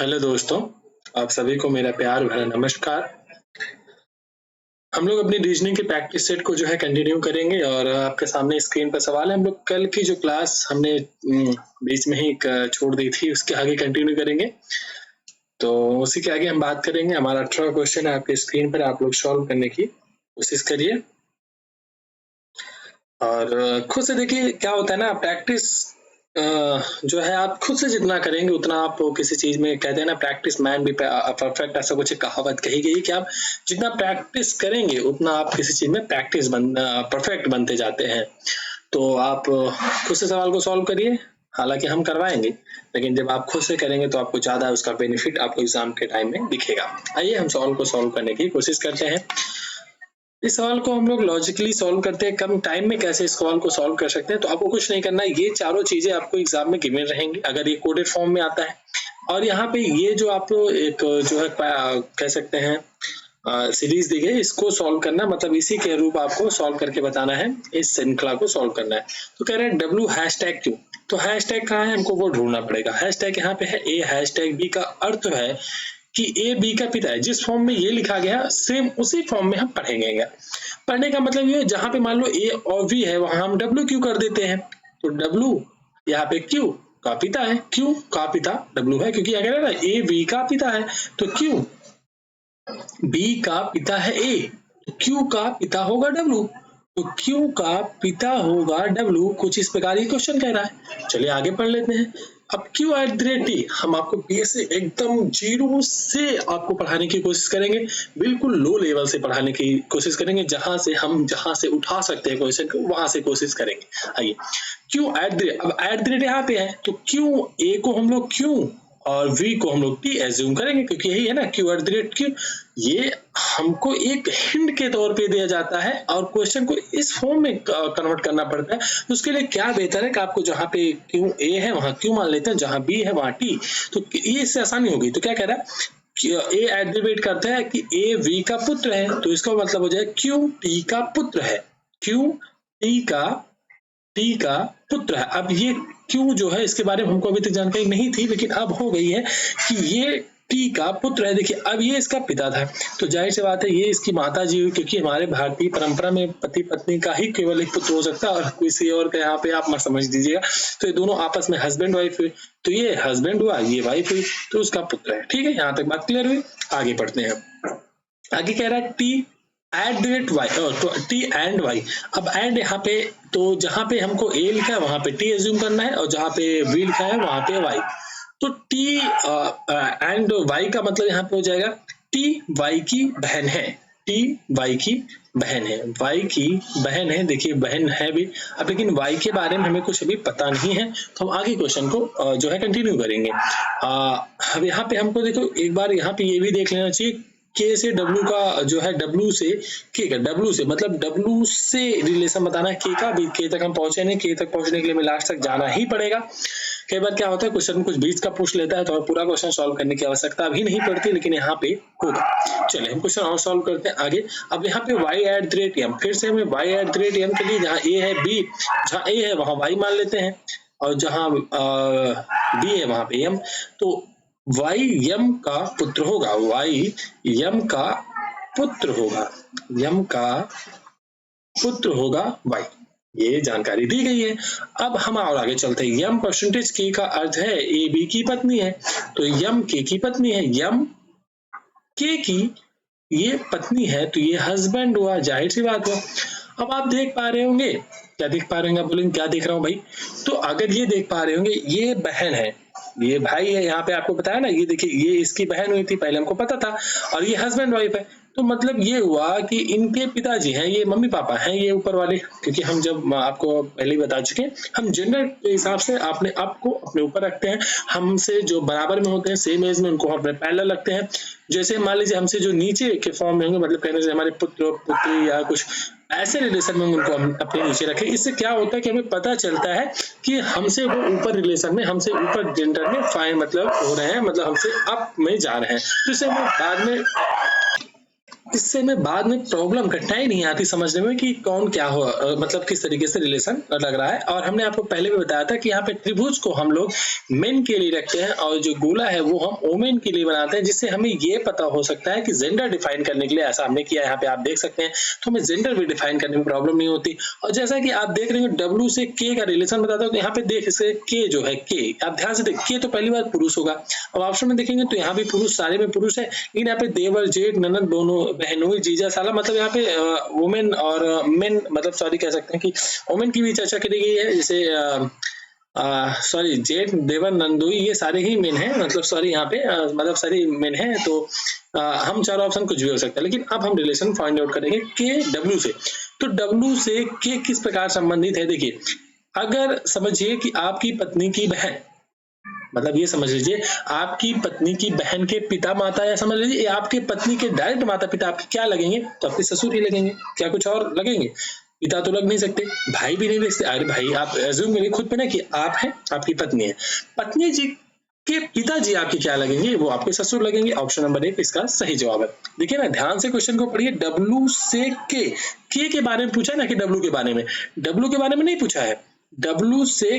Hello दोस्तों, आप सभी को मेरा प्यार भरा नमस्कार। हम लोग अपनी रीजनिंग के प्रैक्टिस सेट को जो है कंटिन्यू करेंगे और आपके सामने स्क्रीन पर सवाल है। हम लोग कल की जो क्लास हमने बीच में ही छोड़ दी थी, उसके आगे कंटिन्यू करेंगे। तो उसी के आगे हम बात करेंगे। हमारा 18 क्वेश्चन है आपके स्क्रीन पर, आप लोग सॉल्व करने की कोशिश करिए और खुद से देखिए क्या होता है ना। प्रैक्टिस जो है आप खुद से जितना करेंगे उतना आप किसी चीज में, कहते हैं ना प्रैक्टिस मैन भी परफेक्ट, ऐसा कुछ कहावत कही गई कि आप जितना प्रैक्टिस करेंगे उतना आप किसी चीज में परफेक्ट बनते जाते हैं। तो आप खुद से सवाल को सॉल्व करिए, हालांकि हम करवाएंगे, लेकिन जब आप खुद से करेंगे तो आपको ज्यादा उसका बेनिफिट आपको एग्जाम के टाइम में दिखेगा। आइए हम सवाल को सॉल्व करने की कोशिश करते हैं। इस सवाल को हम लोग लॉजिकली सॉल्व करते हैं, कम टाइम में कैसे इस सवाल को सॉल्व कर सकते हैं। तो आपको कुछ नहीं करना है, ये चारों चीजें आपको एग्जाम में गिवन रहेंगी अगर ये कोडेड फॉर्म में आता है। और यहाँ पे ये जो आपको एक जो है कह सकते हैं सीरीज दी गई, इसको सॉल्व करना, मतलब इसी के रूप आपको सॉल्व करके बताना है, इस श्रृंखला को सॉल्व करना है। तो कह रहे हैं W हैशटैग क्यों, तो हैशटैग कहाँ है, हमको वो ढूंढना पड़ेगा। हैशटैग यहाँ पे है A हैशटैग B का अर्थ है कि A B का पिता है। जिस फॉर्म में ये लिखा गया सेम उसी फॉर्म में हम पढ़ेंगे। पढ़ने का मतलब ये, जहां पे मान लो A और V है वहां हम W क्यों कर देते हैं। तो W यहाँ पे Q का पिता है, Q का पिता W है, क्योंकि अगर ना A B का पिता है तो Q B का पिता है A, तो Q का पिता होगा W, तो Q का पिता होगा W। कुछ इस प्रकार ही क्वेश्चन कह रहा है। चलिए आगे पढ़ लेते हैं। अब Q@T हम आपको बेसिक एकदम जीरो से आपको पढ़ाने की कोशिश करेंगे, बिल्कुल लो लेवल से पढ़ाने की कोशिश करेंगे, जहां से उठा सकते हैं क्वेश्चन को वहां से कोशिश करेंगे। आइए Q@, अब @ यहाँ पे है तो Q A को हम लोग Q और V को हम लोग T एज्यूम करेंगे, क्योंकि यही है ना Q@Q। ये हमको एक हिंट के तौर पे दिया जाता है और क्वेश्चन को इस फॉर्म में कन्वर्ट करना पड़ता है। तो उसके लिए क्या बेहतर है कि आपको जहां पे Q A है वहां Q मान लेते हैं, जहां B है वहां T, तो ये इससे आसानी होगी। तो क्या कह रहा है, A एड्रीवेट करता है कि A V का पुत्र है, तो इसका मतलब हो जाए Q T का पुत्र है, Q T का पुत्र है। अब ये क्यों जो है इसके बारे में हमको अभी तक जानकारी नहीं थी, लेकिन अब हो गई है कि ये T का पुत्र है। देखिए अब ये इसका पिता था, तो जाहिर सी बात है ये इसकी माता जी हुई, क्योंकि हमारे भारतीय परंपरा में पति पत्नी का ही केवल एक पुत्र हो सकता है और किसी और का यहाँ पे आप मत समझ दीजिएगा। तो ये दोनों आपस में हस्बैंड वाइफ हुए, तो ये हस्बैंड हुआ, ये वाइफ हुई, तो उसका पुत्र है। ठीक है, यहाँ तक बात क्लियर हुई। आगे बढ़ते हैं। आगे कह रहा है T एंड वाई। अब एंड यहाँ पे, तो जहां पे हमको A लिखा है वहां पे T एज्यूम करना है और जहां पे V लिखा है वहां पे Y। तो T एंड Y का मतलब यहाँ पे हो जाएगा T Y की बहन है, T Y की बहन है, Y की बहन है। देखिए बहन है भी, अब लेकिन Y के बारे में हमें कुछ अभी पता नहीं है, तो हम आगे क्वेश्चन को जो है कंटिन्यू करेंगे। अब यहाँ पे हमको देखो एक बार यहाँ पे ये भी देख लेना चाहिए, K से W का जो है W से K का, W से मतलब W से रिलेशन बताना है K का भी। K तक हम पहुंचे नहीं, K तक पहुंचने के लिए हमें लास्ट तक जाना ही पड़ेगा। कई बार क्या होता है क्वेश्चन कुछ बीच का पूछ लेता है तो पूरा क्वेश्चन सॉल्व करने की आवश्यकता भी नहीं पड़ती, लेकिन यहाँ पे होगा। चलिए हम क्वेश्चन और सॉल्व करते हैं आगे। अब यहाँ पे Y@M, फिर से हमें Y@M के लिए जहाँ A है B, जहाँ A है वहां Y मान लेते हैं और जहाँ B है वहां पे M, तो Y यम का पुत्र होगा, Y यम का पुत्र होगा, यम का पुत्र होगा Y। ये जानकारी दी गई है। अब हम और आगे चलते हैं। यम परसेंटेज K का अर्थ है A B की पत्नी है, तो यम K की पत्नी है, यम K की ये पत्नी है, तो ये हस्बैंड हुआ, जाहिर सी बात हुआ। अब आप देख पा रहे होंगे, क्या देख पा रहे होंगे, आप बोलेंगे क्या देख रहा हूँ भाई। तो अगर ये देख पा रहे होंगे, ये बहन है, ये भाई है, यहाँ पे आपको बताया ना, ये देखिए ये इसकी बहन हुई थी, पहले हमको पता था, और ये हस्बैंड वाइफ है। तो मतलब ये हुआ कि इनके पिताजी हैं, ये मम्मी पापा हैं, ये ऊपर वाले, क्योंकि हम जब आपको पहले ही बता चुके, हम जेंडर के हिसाब से अपने आप को अपने ऊपर रखते हैं। हमसे जो बराबर में होते हैं, सेम एज में, उनको हम अपने पैरेलल रखते हैं। जैसे मान लीजिए हमसे जो नीचे के फॉर्म में होंगे, मतलब कहने से हमारे पुत्र पुत्री या कुछ ऐसे रिलेशन में उनको हम अपने नीचे रखें। इससे क्या होता है कि हमें पता चलता है कि हमसे वो ऊपर रिलेशन में, हमसे ऊपर जेंडर में फाइन मतलब हो रहे हैं, मतलब हमसे अप में जा रहे हैं। तो इसे हमें बाद में इससे में बाद में प्रॉब्लम कठिनाई नहीं आती समझने में कि कौन क्या हो, मतलब किस तरीके से रिलेशन लग रहा है। और हमने आपको पहले भी बताया था कि यहाँ पे त्रिभुज को हम लोग मेन के लिए रखते हैं और जो गोला है वो हम वोमेन के लिए बनाते हैं, जिससे हमें ये पता हो सकता है कि जेंडर डिफाइन करने के लिए ऐसा हमने किया। यहाँ पे आप देख सकते हैं, तो हमें जेंडर भी डिफाइन करने में प्रॉब्लम नहीं होती। और जैसा कि आप देख रहे हैं डब्ल्यू से के का रिलेशन बताता हूँ, तो यहाँ पे देख इसे के जो है, के आप ध्यान से देख, के तो पहली बार पुरुष होगा। अब ऑप्शन में देखेंगे तो यहाँ भी पुरुष, सारे में पुरुष है, लेकिन यहाँ पे देवर, जेठ, ननद, दोनों बहनोई, जीजा, साला, मतलब यहाँ पे वुमेन और मेन, मतलब सॉरी कह सकते हैं कि वुमेन की भी चर्चा करी गई है। जैसे सॉरी जेठ, देवर, नंदोई, ये सारे ही मेन है, मतलब सॉरी यहाँ पे मतलब सारी मेन है। तो हम चारों ऑप्शन कुछ भी हो सकता है, लेकिन अब हम रिलेशन फाइंड आउट करेंगे के डब्ल्यू से। तो डब्ल्यू से के किस प्रकार संबंधित है, देखिए अगर समझिए कि आपकी पत्नी की बहन, मतलब ये समझ लीजिए आपकी पत्नी की बहन के पिता माता, या समझ लीजिए आपके पत्नी के डायरेक्ट माता पिता आपके क्या लगेंगे, तो आपके ससुर ही लगेंगे, क्या कुछ और लगेंगे? पिता तो लग नहीं सकते, भाई भी नहीं लग सकते। अरे भाई आप एज्यूम करिए खुद पे ना कि आप हैं, आपकी पत्नी है, पत्नी जी के पिताजी आपके क्या लगेंगे, वो आपके ससुर लगेंगे। ऑप्शन नंबर 1 इसका सही जवाब है। देखिए ना ध्यान से क्वेश्चन को पढ़िए, डब्ल्यू से के बारे में पूछा ना कि डब्ल्यू के बारे में, डब्ल्यू के बारे में नहीं पूछा है, डब्ल्यू से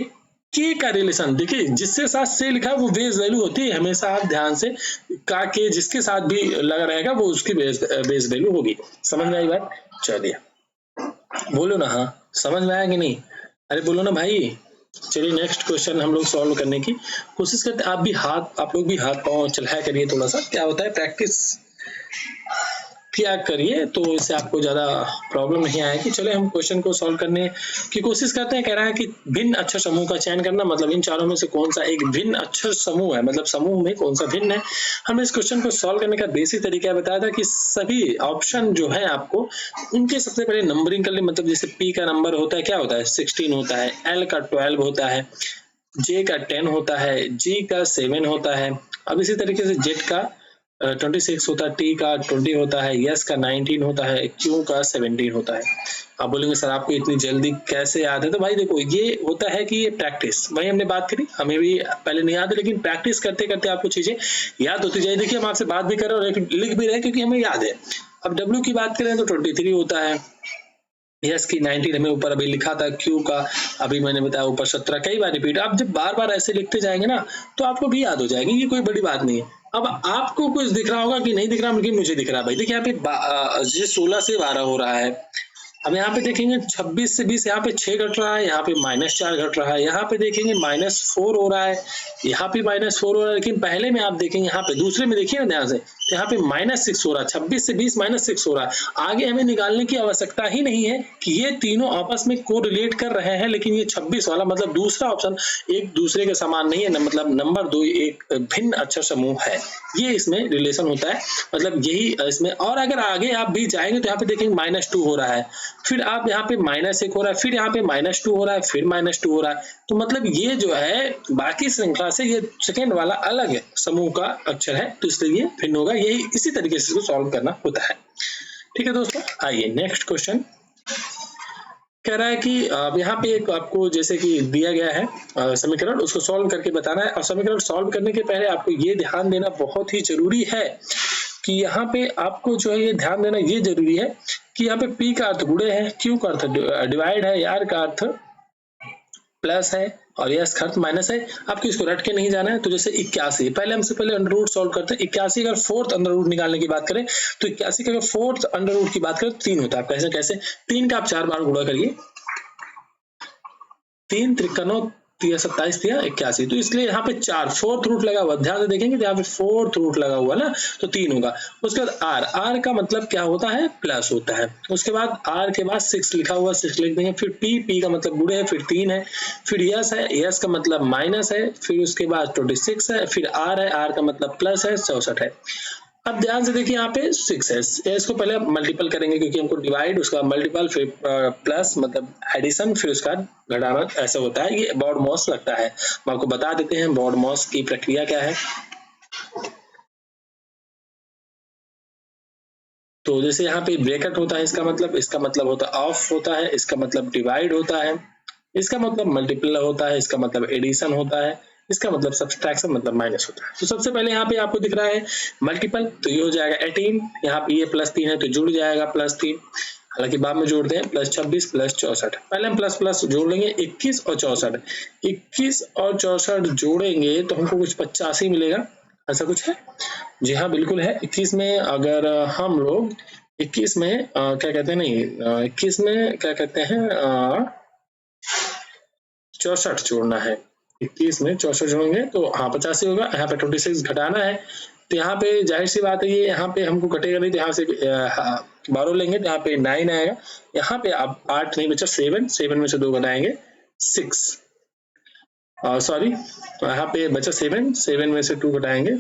के का रिलेशन। देखिए जिसके साथ से लिखा है वो बेस वैल्यू होती है हमेशा, आप ध्यान से का के जिसके साथ भी लगा रहेगा वो उसकी बेस वैल्यू होगी। समझ में आई बात? चलिए बोलो ना, हाँ समझ में आया कि नहीं? अरे बोलो ना भाई। चलिए नेक्स्ट क्वेश्चन हम लोग सॉल्व करने की कोशिश करते हैं। आप लोग भी हाथ पांव चलाया करिए, थोड़ा सा क्या होता है प्रैक्टिस किया करिए, तो इससे आपको ज्यादा प्रॉब्लम नहीं आएगी। चले हम क्वेश्चन को सॉल्व करने की कोशिश करते हैं। कह रहा है कि भिन्न अक्षर समूह का चयन करना, मतलब इन चारों में से कौन सा एक भिन्न अक्षर समूह है, मतलब समूह में कौन सा भिन्न है। हमने इस क्वेश्चन को सॉल्व करने का बेसिक तरीका बताया था कि सभी ऑप्शन जो है आपको उनके सबसे पहले नंबरिंग कर ले, मतलब जैसे पी का नंबर होता है, क्या होता है 16 होता है, एल का 12 होता है, जे का 10 होता है, जी का 7 होता है। अब इसी तरीके से जेड का 26 होता है, टी का 20 होता है, यस का 19 होता है, क्यू का 17 होता है। आप बोलेंगे सर आपको इतनी जल्दी कैसे याद है? तो भाई देखो ये होता है कि ये प्रैक्टिस, वही हमने बात करी, हमें भी पहले नहीं याद है, लेकिन प्रैक्टिस करते करते आपको चीजें याद होती जाए। देखिए हम आपसे बात भी कर रहे हैं और लिख भी रहे हैं क्योंकि हमें याद है। अब डब्ल्यू की बात करें तो 23 होता है, यस की 19 हमें ऊपर अभी लिखा था, क्यू का अभी मैंने बताया ऊपर 17, कई बार रिपीट। आप जब बार बार ऐसे लिखते जाएंगे ना तो आपको भी याद हो जाएगी, ये कोई बड़ी बात नहीं है। अब आपको कुछ दिख रहा होगा कि नहीं दिख रहा, लेकिन मुझे दिख रहा है भाई। देखिए यहाँ पे 16 से 12 हो रहा है। अब यहाँ पे देखेंगे 26 से 20, यहाँ पे 6 घट रहा है, यहाँ पे -4 घट रहा है, यहाँ पे देखेंगे -4 हो रहा है, यहाँ पे -4 हो रहा है। लेकिन पहले में आप देखेंगे यहाँ पे दूसरे में देखिए ना ध्यान से, तो यहाँ पे -6 हो रहा है, 26 से 20 -6 हो रहा है। आगे हमें निकालने की आवश्यकता ही नहीं है कि ये तीनों आपस में कोरिलेट कर रहे हैं, लेकिन ये 26 वाला मतलब दूसरा ऑप्शन एक दूसरे के समान नहीं है, मतलब नंबर 2 एक भिन्न अक्षर समूह है, ये इसमें रिलेशन होता है, मतलब यही इसमें। और अगर आगे आप भी जाएंगे तो यहाँ पे देखेंगे -2 हो रहा है, फिर आप यहाँ पे -1 हो रहा है, फिर यहाँ पे -2 हो रहा है, फिर -2 हो रहा है। तो मतलब ये जो है बाकी श्रृंखला से ये सेकेंड वाला अलग समूह का अक्षर है, तो इसलिए ये भिन्न होगा। यही इसी तरीके से इसको सॉल्व करना होता है। ठीक है दोस्तों, आइए नेक्स्ट क्वेश्चन कह रहा है कि यहाँ पे एक आपको जैसे कि दिया गया है समीकरण, उसको सॉल्व करके बताना है। और समीकरण सॉल्व करने के पहले आपको ये ध्यान देना बहुत ही जरूरी है कि यहाँ पे आपको जो है ये ध्यान देना ये जरूरी है कि यहाँ पे P का अर्थ गुणे है, Q का अर्थ डिवाइड है, R का अर्थ प्लस है और यस का अर्थ माइनस है। आपको इसको रट के नहीं जाना है। तो जैसे 81, पहले हमसे पहले अंडर रूट सॉल्व करते हैं। 81 अगर फोर्थ अंडर रूट निकालने की बात करें तो 81 का अगर फोर्थ अंडर रूट की बात करें तो 3 होता है। कैसे कैसे 3 का आप 4 बार गुणा करिए, 3 त्रिकनों 27 दिया 81, तो इसलिए यहाँ पे 4 फोर्थ रूट लगा हुआ, ध्यान से देखेंगे तो यहाँ पे फोर्थ रूट लगा हुआ ना, तो 3 होगा। उसके बाद आर का मतलब क्या होता है, प्लस होता है। उसके बाद आर के बाद 6 लिखा हुआ, 6 लिख देंगे। फिर पी का मतलब गुणे है, फिर 3 है, फिर यस है, यस का मतलब माइनस है, फिर उसके बाद 26 है, फिर आर है, आर का मतलब प्लस है, 64 है। अब ध्यान से देखिए यहाँ पे 6 है, इसको पहले मल्टीपल करेंगे क्योंकि हमको डिवाइड, उसका मल्टीपल, फिर प्लस मतलब एडिशन, फिर उसका घटाना, ऐसा होता है। ये बॉड मॉस लगता है। हम आपको बता देते हैं बॉड मॉस की प्रक्रिया क्या है। तो जैसे यहाँ पे ब्रैकेट होता है, इसका मतलब होता है ऑफ होता है, इसका मतलब डिवाइड होता है, इसका मतलब मल्टीपल होता है, इसका मतलब एडिशन होता है, इसका मतलब सब्सट्रैक्शन मतलब माइनस होता है। तो सबसे पहले यहाँ पे आपको दिख रहा है मल्टीपल, तो ये हो जाएगा 18, यहाँ पे ये +3 है तो जुड़ जाएगा +3, हालांकि बाद में जोड़ते हैं +26 +64। पहले हम प्लस प्लस जोड़ लेंगे 21 और 64, 21 और 64 जोड़ेंगे तो हमको कुछ 85 मिलेगा, ऐसा कुछ है? जी हाँ बिल्कुल है। 21 में अगर हम लोग 21 में क्या कहते हैं, नहीं 21 में क्या कहते हैं 64 जोड़ना है, 21 में 64 जोड़ेंगे तो हाँ 85 होगा। यहाँ पे 26 घटाना है तो यहाँ पे जाहिर सी बात है ये यहाँ पे हमको घटेगा नहीं, तो यहाँ से 12 लेंगे तो यहाँ पे 9 आएगा। यहाँ पे अब 8 नहीं बचा 7, 7 में से 2 घटाएंगे 6, सॉरी यहाँ पे बचा 7, 7 में से 2 घटाएंगे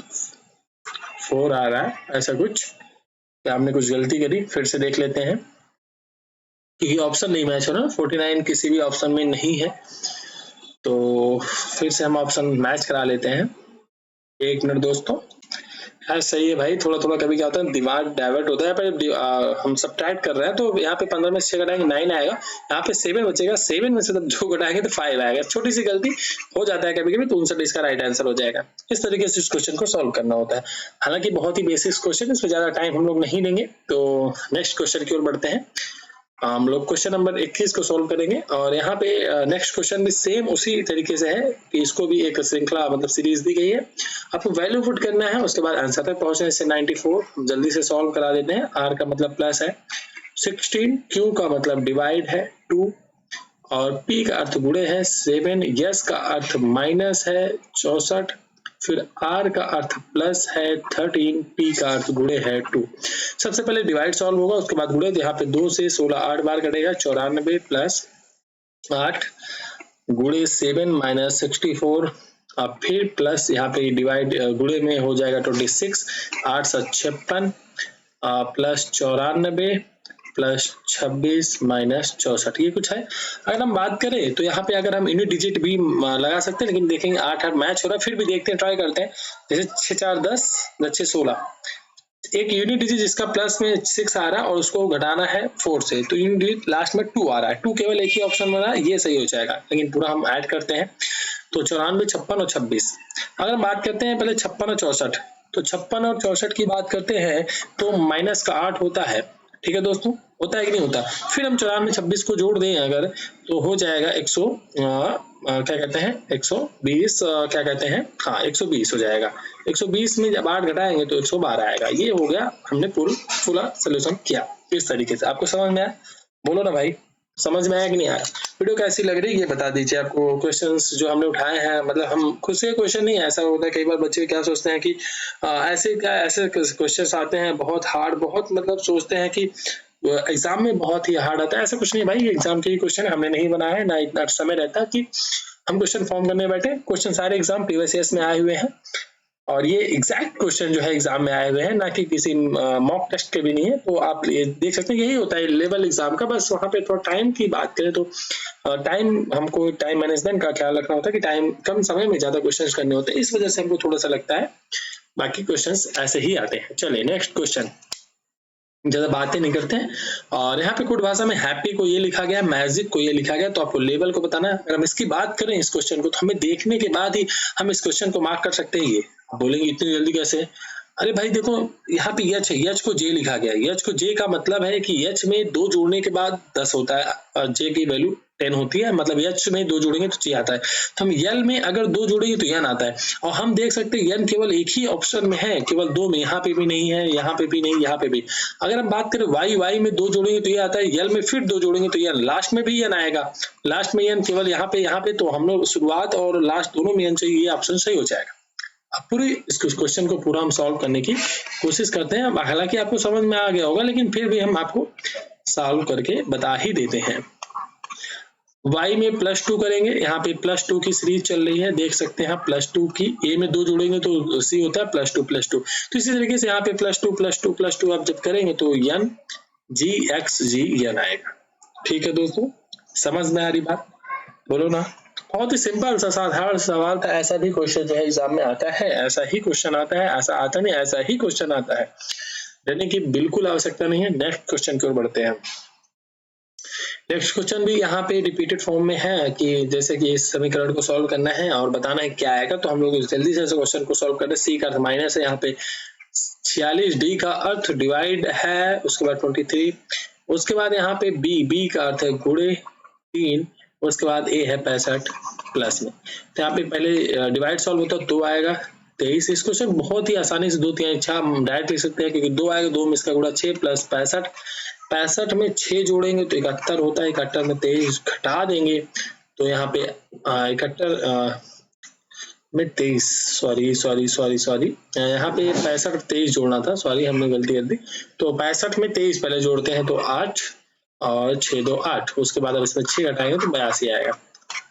4 आ रहा है, ऐसा कुछ। आपने कुछ गलती करी, फिर से देख लेते हैं क्योंकि ऑप्शन नहीं मैच हो रहा, 49 किसी भी ऑप्शन में नहीं है, तो फिर से हम ऑप्शन मैच करा लेते हैं। एक मिनट दोस्तों, यार सही है भाई, थोड़ा थोड़ा कभी क्या होता है दिमाग डाइवर्ट होता है। पर हम सब्ट्रैक्ट कर रहे हैं तो यहाँ पे 15 में से 6 घटाएंगे 9 आएगा, यहाँ पे 7 बचेगा, 7 में से जब 2 घटाएंगे तो 5 आएगा। छोटी सी गलती हो जाता है कभी कभी, तो 59 इसका राइट आंसर हो जाएगा। इस तरीके से इस क्वेश्चन को सॉल्व करना होता है। हालांकि बहुत ही बेसिक क्वेश्चन, इसमें ज्यादा टाइम हम लोग नहीं लेंगे। तो नेक्स्ट क्वेश्चन की ओर बढ़ते हैं। हम लोग क्वेश्चन नंबर 21 को सोल्व करेंगे और यहाँ पे नेक्स्ट क्वेश्चन भी सेम उसी तरीके से है कि इसको भी एक श्रृंखला मतलब सीरीज दी गई है। आपको वैल्यू पुट करना है, उसके बाद आंसर तक पहुंचने से 94 जल्दी से सॉल्व करा देते हैं। आर का मतलब प्लस है 16, क्यू का मतलब डिवाइड है 2 और पी का अर्थ गुणे है 7, यस का अर्थ माइनस है 64, फिर आर का अर्थ प्लस है 13, पी का अर्थ गुणे है 2। सबसे पहले डिवाइड सॉल्व होगा, उसके बाद गुणे। तो यहाँ पे 2 से 16 8 बार कटेगा, 94 प्लस 8 गुणे 7 माइनस 64, फिर प्लस यहाँ पे डिवाइड गुणे में हो जाएगा 26, 8 से 56 प्लस 94 प्लस 26 माइनस 64, ये कुछ है। अगर हम बात करें तो यहाँ पे अगर हम यूनिट डिजिट भी लगा सकते हैं, लेकिन देखेंगे 8 8 मैच हो रहा है, फिर भी देखते हैं, ट्राई करते हैं। जैसे 6 4 10 10 6 16, एक यूनिट डिजिट जिसका प्लस में 6 आ रहा है और उसको घटाना है 4 से, तो यूनिट डिजिट लास्ट में 2 आ रहा है। 2 केवल एक ही ऑप्शन में रहा है, ये सही हो जाएगा, लेकिन पूरा हम ऐड करते हैं तो 94 56 और 26। अगर हम बात करते हैं पहले 56 और 64, तो 56 और 64 की बात करते हैं तो माइनस का 8 होता है, ठीक है दोस्तों, होता है कि नहीं होता। फिर हम 94 26 को जोड़ दें अगर, तो हो जाएगा 100 क्या कहते हैं 120 क्या कहते हैं, हाँ 120 हो जाएगा। 120 में जब 8 घटाएंगे तो 112 आएगा। ये हो गया, हमने पूरा सोल्यूशन किया इस तरीके से। आपको समझ में आया? बोलो ना भाई, समझ में आया कि नहीं आया? वीडियो कैसी लग रही है ये बता दीजिए। आपको क्वेश्चंस जो हमने उठाए हैं, मतलब हम खुद से क्वेश्चन नहीं, ऐसा होता है कई बार बच्चे क्या सोचते हैं कि ऐसे क्वेश्चंस आते हैं बहुत हार्ड, बहुत मतलब सोचते हैं कि एग्जाम में बहुत ही हार्ड आता है। ऐसा कुछ नहीं भाई, ये एग्जाम के ही क्वेश्चन हमने नहीं बनाया है, ना इतना समय रहता कि हम क्वेश्चन फॉर्म करने बैठे। क्वेश्चन सारे एग्जाम प्रीवियस में आए हुए हैं और ये एग्जैक्ट क्वेश्चन जो है एग्जाम में आए हुए हैं, ना कि किसी मॉक टेस्ट के भी नहीं है। तो आप ये देख सकते हैं, यही होता है लेवल एग्जाम का। बस वहाँ पे थोड़ा टाइम की बात करें तो हमको टाइम मैनेजमेंट का ख्याल रखना होता है कि टाइम कम समय में ज्यादा क्वेश्चन करने होते हैं, इस वजह से हमको थोड़ा सा लगता है, बाकी क्वेश्चन ऐसे ही आते हैं। चलिए नेक्स्ट क्वेश्चन, ज्यादा बातें नहीं करते हैं। और यहाँ पे कोड भाषा में हैप्पी को ये लिखा गया, मैजिक को ये लिखा गया, तो आपको लेवल को बताना है। अगर हम इसकी बात करें इस क्वेश्चन को, तो हमें देखने के बाद ही हम इस क्वेश्चन को मार्क कर सकते हैं। ये बोलेंगे इतनी जल्दी कैसे? अरे भाई देखो, यहाँ पे यच है, यच को जे लिखा गया है। यच को जे का मतलब है कि यच में 2 जोड़ने के बाद 10 होता है, जे की वैल्यू 10 होती है, मतलब यच में 2 जोड़ेंगे तो जे आता है। तो हम यल में अगर 2 जोड़ेंगे तो यन आता है। और हम देख सकते हैं यन केवल एक ही ऑप्शन में है, केवल 2 में, यहाँ पे भी नहीं है, यहाँ पे भी नहीं, यहाँ पे भी। अगर हम बात करें वाई में 2 जोड़ेंगे तो ये आता है, यल में फिर 2 जोड़ेंगे तो यन, लास्ट में भी यन आएगा, लास्ट में यन केवल यहाँ पे, तो हम लोग शुरुआत और लास्ट दोनों में यन चाहिए, ये ऑप्शन सही हो जाएगा। अब पूरी इस क्वेश्चन को पूरा हम सॉल्व करने की कोशिश करते हैं। हालांकि आपको समझ में आ गया होगा, लेकिन फिर भी हम आपको सॉल्व करके बता ही देते हैं। y में +2 करेंगे, यहाँ पे +2 की सीरीज चल रही है, देख सकते हैं +2 की, a में 2 जोड़ेंगे तो c होता है +2 तो इसी तरीके से यहाँ पे +2 आप जब करेंगे तो n g x g n आएगा। ठीक है दोस्तों, समझ में आ रही बात? बोलो ना। बहुत ही सिंपल सा साधारण सवाल था। ऐसा भी क्वेश्चन जो है एग्जाम में आता है, ऐसा ही क्वेश्चन आता है, ऐसा आता नहीं, ऐसा ही क्वेश्चन आता है, डरने की बिल्कुल आवश्यकता नहीं है। नेक्स्ट क्वेश्चन की ओर बढ़ते हैं। नेक्स्ट क्वेश्चन भी यहाँ पे रिपीटेड फॉर्म में है कि जैसे कि इस समीकरण को सॉल्व करना है और बताना है क्या आएगा, तो हम लोग जल्दी से इस क्वेश्चन को सॉल्व करते हैं। सी का अर्थ माइनस है, यहाँ पे 46, डी का अर्थ डिवाइड है, उसके बाद 23, उसके बाद यहाँ पे बी का अर्थ है गुणे 3, उसके बाद ए है 65 प्लस में। तो यहाँ पे पहले डिवाइड सॉल्व होता है, 2 आएगा 23। इस क्वेश्चन बहुत ही आसानी से 2 3 6 हम डायरेक्ट लिख सकते हैं, क्योंकि 2 आएगा, 2 में इसका गुणा 6 प्लस 65, 65 में 6 जोड़ेंगे तो 71 होता है, 71 में 23 घटा देंगे तो यहाँ पे 71 में 23 सॉरी यहाँ पे 65 23 जोड़ना था, सॉरी हमने गलती कर दी। तो 65 में 23 पहले जोड़ते हैं तो 8 और 6 2 8, उसके बाद अब इसमें 6 घटाएंगे तो 82 आएगा।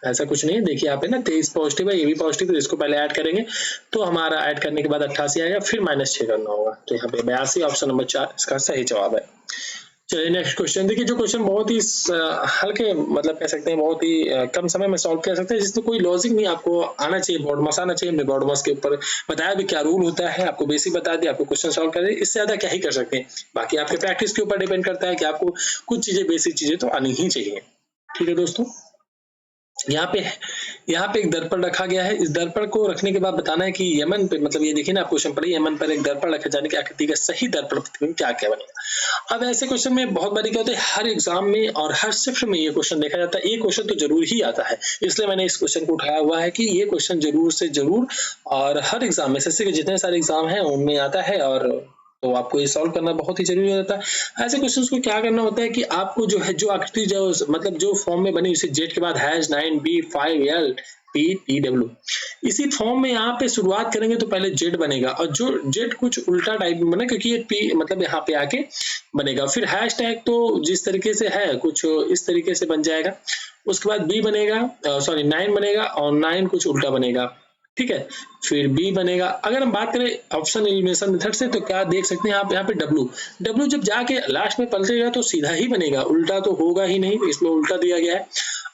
ऐसा कुछ नहीं है, देखिए यहाँ पे ना 23 पॉजिटिव है, ये भी पॉजिटिव, तो इसको पहले ऐड करेंगे तो हमारा ऐड करने के बाद 88 आएगा, फिर -6 करना होगा, तो यहाँ पे 82 ऑप्शन नंबर 4 इसका सही जवाब है। चलिए नेक्स्ट क्वेश्चन देखिए, जो क्वेश्चन बहुत ही हल्के मतलब कह सकते हैं बहुत ही कम समय में सॉल्व कर सकते हैं, जिसमें कोई लॉजिक नहीं, आपको आना चाहिए, बॉडमास आना चाहिए। हमने बॉडमास के ऊपर बताया भी क्या रूल होता है, आपको बेसिक बता दिया, आपको क्वेश्चन सॉल्व कर दिए, इससे ज्यादा क्या ही कर सकते हैं। बाकी आपके प्रैक्टिस के ऊपर डिपेंड करता है कि आपको कुछ चीजें बेसिक चीजें तो आनी ही चाहिए। ठीक है दोस्तों, यहाँ पे एक दर्पण रखा गया है। इस दर्पण को रखने के बाद बताना है कि यमन पे, मतलब ये देखिए ना आप क्वेश्चन पढ़िए, यमन पर एक दर्पण रखे जाने की आकृति का सही दर्पण प्रतिबिंब क्या क्या बनेगा। अब ऐसे क्वेश्चन में बहुत बारी क्या होता है, हर एग्जाम में और हर शिफ्ट में ये क्वेश्चन देखा जाता है, ये क्वेश्चन तो जरूर ही आता है, इसलिए मैंने इस क्वेश्चन को उठाया हुआ है कि ये क्वेश्चन जरूर से जरूर और हर एग्जाम में एसएससी के जितने सारे एग्जाम है उनमें आता है, और तो आपको ये सॉल्व करना बहुत ही जरूरी हो जाता है। ऐसे क्वेश्चंस को क्या करना होता है कि आपको जो है जो आकृति जो मतलब जो फॉर्म में बनी, उसे जेड के बाद #9b5l p t इसी फॉर्म में यहाँ पे शुरुआत करेंगे तो पहले जेड बनेगा, और जो जेड कुछ उल्टा टाइप में बना, क्योंकि ये पी मतलब यहाँ पे आके बनेगा। फिर हैशटैग तो जिस तरीके से है कुछ इस तरीके से बन जाएगा, उसके बाद बी बनेगा, सॉरी 9 बनेगा, और 9 कुछ उल्टा बनेगा। ठीक है, फिर बी बनेगा। अगर हम बात करें ऑप्शन एलिमिनेशन मेथड से तो क्या देख सकते हैं आप यहाँ पे डब्ल्यू जब जाके लास्ट में पलटेगा तो सीधा ही बनेगा, उल्टा तो होगा ही नहीं, इसमें उल्टा दिया गया है।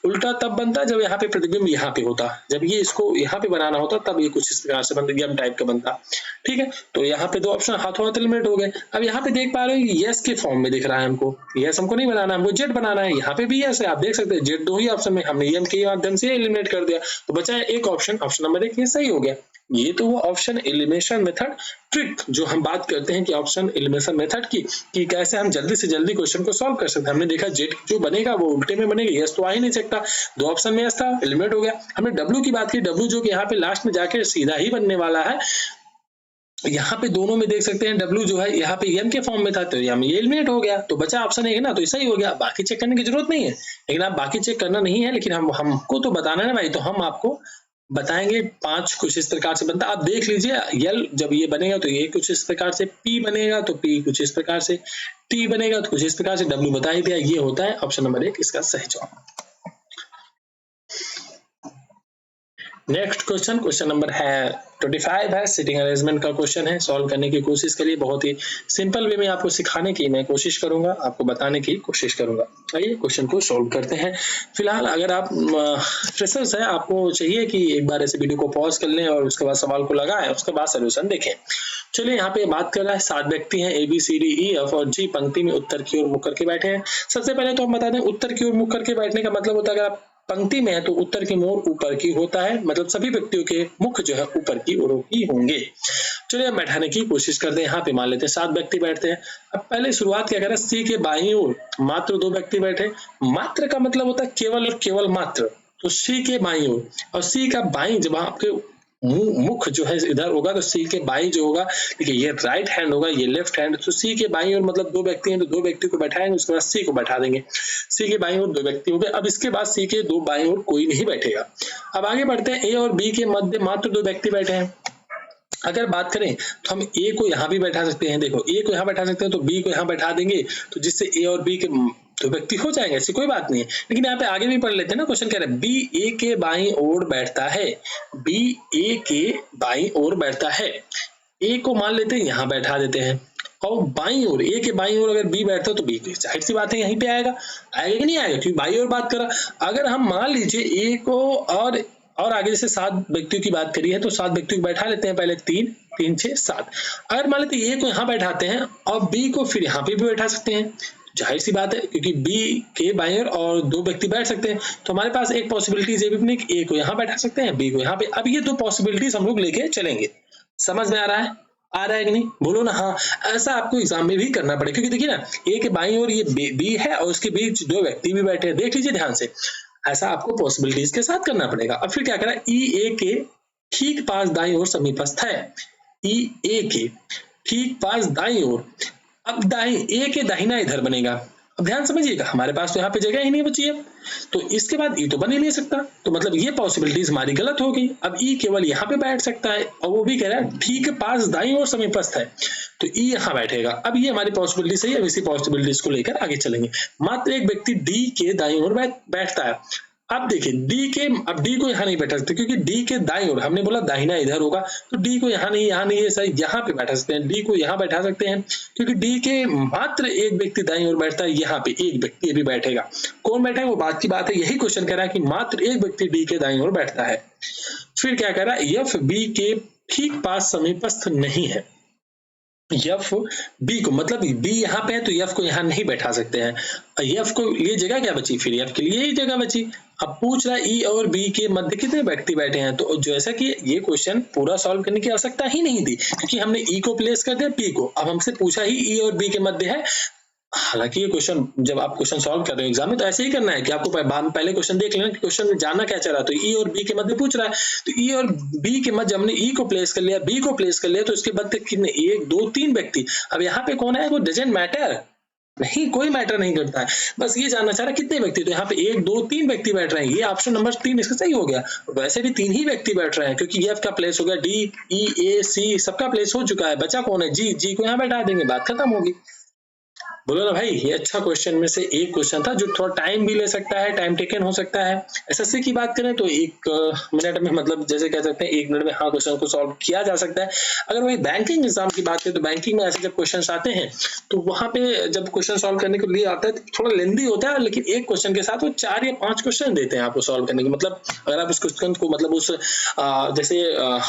उल्टा तब बनता जब यहाँ पे प्रतिबिंब यहाँ पे होता, जब ये इसको यहाँ पे बनाना होता तब ये कुछ इस प्रकार से बनता, यम टाइप का बनता। ठीक है, तो यहाँ पे 2 ऑप्शन हाथों हाथ एलिमिनेट हो गए। अब यहाँ पे देख पा रहे हो यस के फॉर्म में दिख रहा है हमको, यस हमको नहीं बनाना, हमको जेड बनाना है। यहाँ पे भी यस है, आप देख सकते हैं जेड 2 ही ऑप्शन में, हमने यम के माध्यम से एलिमिनेट कर दिया, तो बचा है एक ऑप्शन, ऑप्शन नंबर 1 ये सही हो गया। ये तो वो ऑप्शन एलिमिनेशन मेथड ट्रिक जो हम बात करते हैं कि ऑप्शन एलिमिनेशन मेथड की कि कैसे हम जल्दी से जल्दी क्वेश्चन को सॉल्व कर सकते हैं। हमने देखा जेड जो बनेगा वो उल्टे में बनेगा, यस तो आ ही नहीं सकता, 2 ऑप्शन में यस था, एलिमिनेट हो गया। हमने डब्ल्यू की बात की, डब्ल्यू जो कि यहाँ पे लास्ट में जाके सीधा ही बनने वाला है, यहाँ पे दोनों में देख सकते हैं डब्ल्यू जो है यहाँ पे एम के फॉर्म में था तो यहाँ ये एलिमिनेट हो गया, तो बचा ऑप्शन है ना, तो सही हो गया। बाकी चेक करने की जरूरत नहीं है, लेकिन आप बाकी चेक करना नहीं है, लेकिन हमको तो बताना है ना भाई, तो हम आपको बताएंगे 5 कुछ इस प्रकार से बनता। आप देख लीजिए यल जब ये बनेगा तो ये कुछ इस प्रकार से, पी बनेगा तो पी कुछ इस प्रकार से, टी बनेगा तो कुछ इस प्रकार से, डब्ल्यू बता ही दिया, ये होता है ऑप्शन नंबर 1 इसका सही जवाब। नेक्स्ट क्वेश्चन नंबर है 25 है, सिटिंग अरेंजमेंट का क्वेश्चन है। सॉल्व करने की कोशिश करिए, बहुत ही सिंपल वे में आपको सिखाने की मैं कोशिश करूंगा, आपको बताने की कोशिश करूंगा। आइए क्वेश्चन को सॉल्व करते हैं। फिलहाल अगर आप फ्रेशर्स है, आपको चाहिए कि एक बार ऐसे वीडियो को पॉज कर लें और उसके बाद सवाल को लगाएं, उसके बाद सोल्यूशन देखें। चलिए यहाँ पे बात कर रहा है 7 व्यक्ति हैं, ABCDE F और G पंक्ति में उत्तर की ओर मुख करके बैठे हैं। सबसे पहले तो हम बता दें उत्तर की ओर मुख करके बैठने का मतलब होता है अगर आप पंक्ति में है तो उत्तर की मोड़ ऊपर की होता है, मतलब सभी व्यक्तियों के मुख जो है ऊपर की ओर ही होंगे। चलिए हम बैठाने की कोशिश करते हैं। यहाँ पे मान लेते हैं 7 व्यक्ति बैठते हैं। अब पहले शुरुआत क्या करें, सी के बाईं ओर मात्र 2 व्यक्ति बैठे। मात्र का मतलब होता है केवल और केवल मात्र, तो सी के बाईं ओर, और सी का बाईं जब आपके मुख जो है इधर होगा तो सी के बाई जो होगा, देखिए ये राइट हैंड होगा, ये लेफ्ट हैंड, तो सी के बाई और मतलब 2 व्यक्ति हैं तो 2 व्यक्ति को बैठाएंगे, उसके बाद सी को बैठा देंगे। सी के बाई और 2 व्यक्ति हो गए। अब इसके बाद सी के 2 बाई और कोई नहीं बैठेगा। अब आगे बढ़ते हैं, ए और बी के मध्य मात्र 2 व्यक्ति बैठे हैं। अगर बात करें तो हम ए को यहाँ भी बैठा सकते हैं, देखो ए को यहाँ बैठा सकते हैं तो बी को यहाँ बैठा देंगे, तो जिससे ए और बी के 2 व्यक्ति हो जाएंगे, ऐसी कोई बात नहीं है। लेकिन यहाँ पे आगे भी पढ़ लेते हैं ना, क्वेश्चन कह रहा है बी ए के बाईं ओर बैठता है, बी ए के बाईं ओर बैठता है। ए को मान लेते हैं यहाँ बैठा देते हैं, और बाईं ओर ए के बाईं ओर अगर बी बैठता है तो बी जाहिर सी बात है यहीं पे आएगा कि नहीं आएगा, क्योंकि बाईं ओर बात करा। अगर हम मान लीजिए ए को और आगे जैसे 7 व्यक्तियों की बात करी है तो 7 व्यक्तियों को बैठा लेते हैं, पहले 3 3 6 7। अगर मान लेते ए को यहाँ बैठाते हैं और बी को फिर यहाँ पे भी बैठा सकते हैं, जाहिर सी बात है, क्योंकि बी के बाईं ओर और दो व्यक्ति बैठ सकते हैं, तो हमारे पास एक पॉसिबिलिटीज ये भी अपनी ए को यहाँ बैठा सकते हैं, बी को यहाँ पे। अब ये दो पॉसिबिलिटीज हम लोग लेके चलेंगे। समझ में आ रहा है? आ रहा है कि नहीं? बोलो ना हाँ। ऐसा आपको एग्जाम में भी करना पड़ेगा, क्योंकि देखिए ना, ए के बाईं ओर ये बी है और उसके बीच दो व्यक्ति भी बैठे हैं। देख लीजिए ध्यान से, ऐसा आपको पॉसिबिलिटीज के साथ करना पड़ेगा। अब फिर क्या करा, ई ए के ठीक पास दाईं ओर समीपस्थ है। ई ए के ठीक पास दाईं ओर। अब दाईं ए के दाहिना इधर बनेगा। अब ध्यान समझिएगा, हमारे पास तो यहाँ पे जगह ही नहीं बची है, तो इसके बाद ई तो बन ही नहीं सकता, तो मतलब ये पॉसिबिलिटीज हमारी गलत हो गई। अब ई केवल यहाँ पे बैठ सकता है, और वो भी कह रहा है ठीक पास दाईं ओर समीपस्थ है, तो ई यहाँ बैठेगा। अब ये हमारी पॉसिबिलिटी सही है, अब इसी पॉसिबिलिटीज को लेकर आगे चलेंगे। मात्र एक व्यक्ति डी के दाईं ओर बैठता है। अब देखिए अब डी को यहाँ नहीं बैठा सकते, क्योंकि डी के दाईं ओर हमने बोला दाहिना इधर होगा, तो डी को यहाँ नहीं है सही, यहाँ पे बैठा सकते हैं। डी को यहाँ बैठा सकते हैं, क्योंकि डी के मात्र एक व्यक्ति दाईं ओर बैठता है, यहाँ पे एक व्यक्ति भी बैठेगा। कौन बैठेगा वो बात की बात है, यही क्वेश्चन कह रहा है कि मात्र एक व्यक्ति डी के दाईं ओर बैठता है। फिर क्या कह रहा है, एफ बी के ठीक पास समीपस्थ नहीं है। एफ बी को, मतलब बी यहाँ पे है तो एफ को यहाँ नहीं बैठा सकते हैं। एफ को लिए जगह क्या बची, फिर एफ के लिए ही जगह बची। अब पूछ रहा है ई और बी के मध्य कितने व्यक्ति बैठे हैं, तो जैसा कि ये क्वेश्चन पूरा सॉल्व करने की आवश्यकता ही नहीं थी, क्योंकि हमने ई को प्लेस कर दिया बी को। अब हमसे पूछा ही ई और बी के मध्य है। हालांकि ये क्वेश्चन जब आप क्वेश्चन सॉल्व कर रहे हो एग्जाम में, तो ऐसे ही करना है कि आपको पहले क्वेश्चन देख लेना कि क्वेश्चन में जानना क्या चाह रहा है। तो ई और बी के मध्य पूछ रहा है, तो ई और बी के मध्य हमने ई को प्लेस कर लिया, बी को प्लेस कर लिया, तो इसके बाद कितने, एक दो तीन व्यक्ति। अब यहाँ पे कौन है, वो डजंट मैटर, नहीं कोई मैटर नहीं करता है, बस ये जानना चाह रहा है कितने व्यक्ति। तो यहाँ पे एक दो तीन व्यक्ति बैठ रहे हैं, ये ऑप्शन नंबर 3 इसका सही हो गया। वैसे भी 3 ही व्यक्ति बैठ रहे हैं, क्योंकि एफ का प्लेस हो गया, डी ई ए सी सबका प्लेस हो चुका है, बचा कौन है, जी। जी को यहाँ बैठा देंगे, बात खत्म होगी। बोलो ना भाई, ये अच्छा क्वेश्चन में से एक क्वेश्चन था जो थोड़ा टाइम भी ले सकता है, टाइम टेकन हो सकता है। एसएससी की बात करें तो 1 मिनट में, मतलब जैसे कह सकते हैं 1 मिनट में हाँ क्वेश्चन को सॉल्व किया जा सकता है। अगर वही बैंकिंग एग्जाम की बात करें तो बैंकिंग में ऐसे जब क्वेश्चन आते हैं तो वहां पे जब क्वेश्चन सॉल्व करने के लिए आता है तो थोड़ा लेंदी होता है, लेकिन एक क्वेश्चन के साथ वो 4 या 5 क्वेश्चन देते हैं आपको सॉल्व करने के। मतलब अगर आप उस क्वेश्चन को, मतलब उस जैसे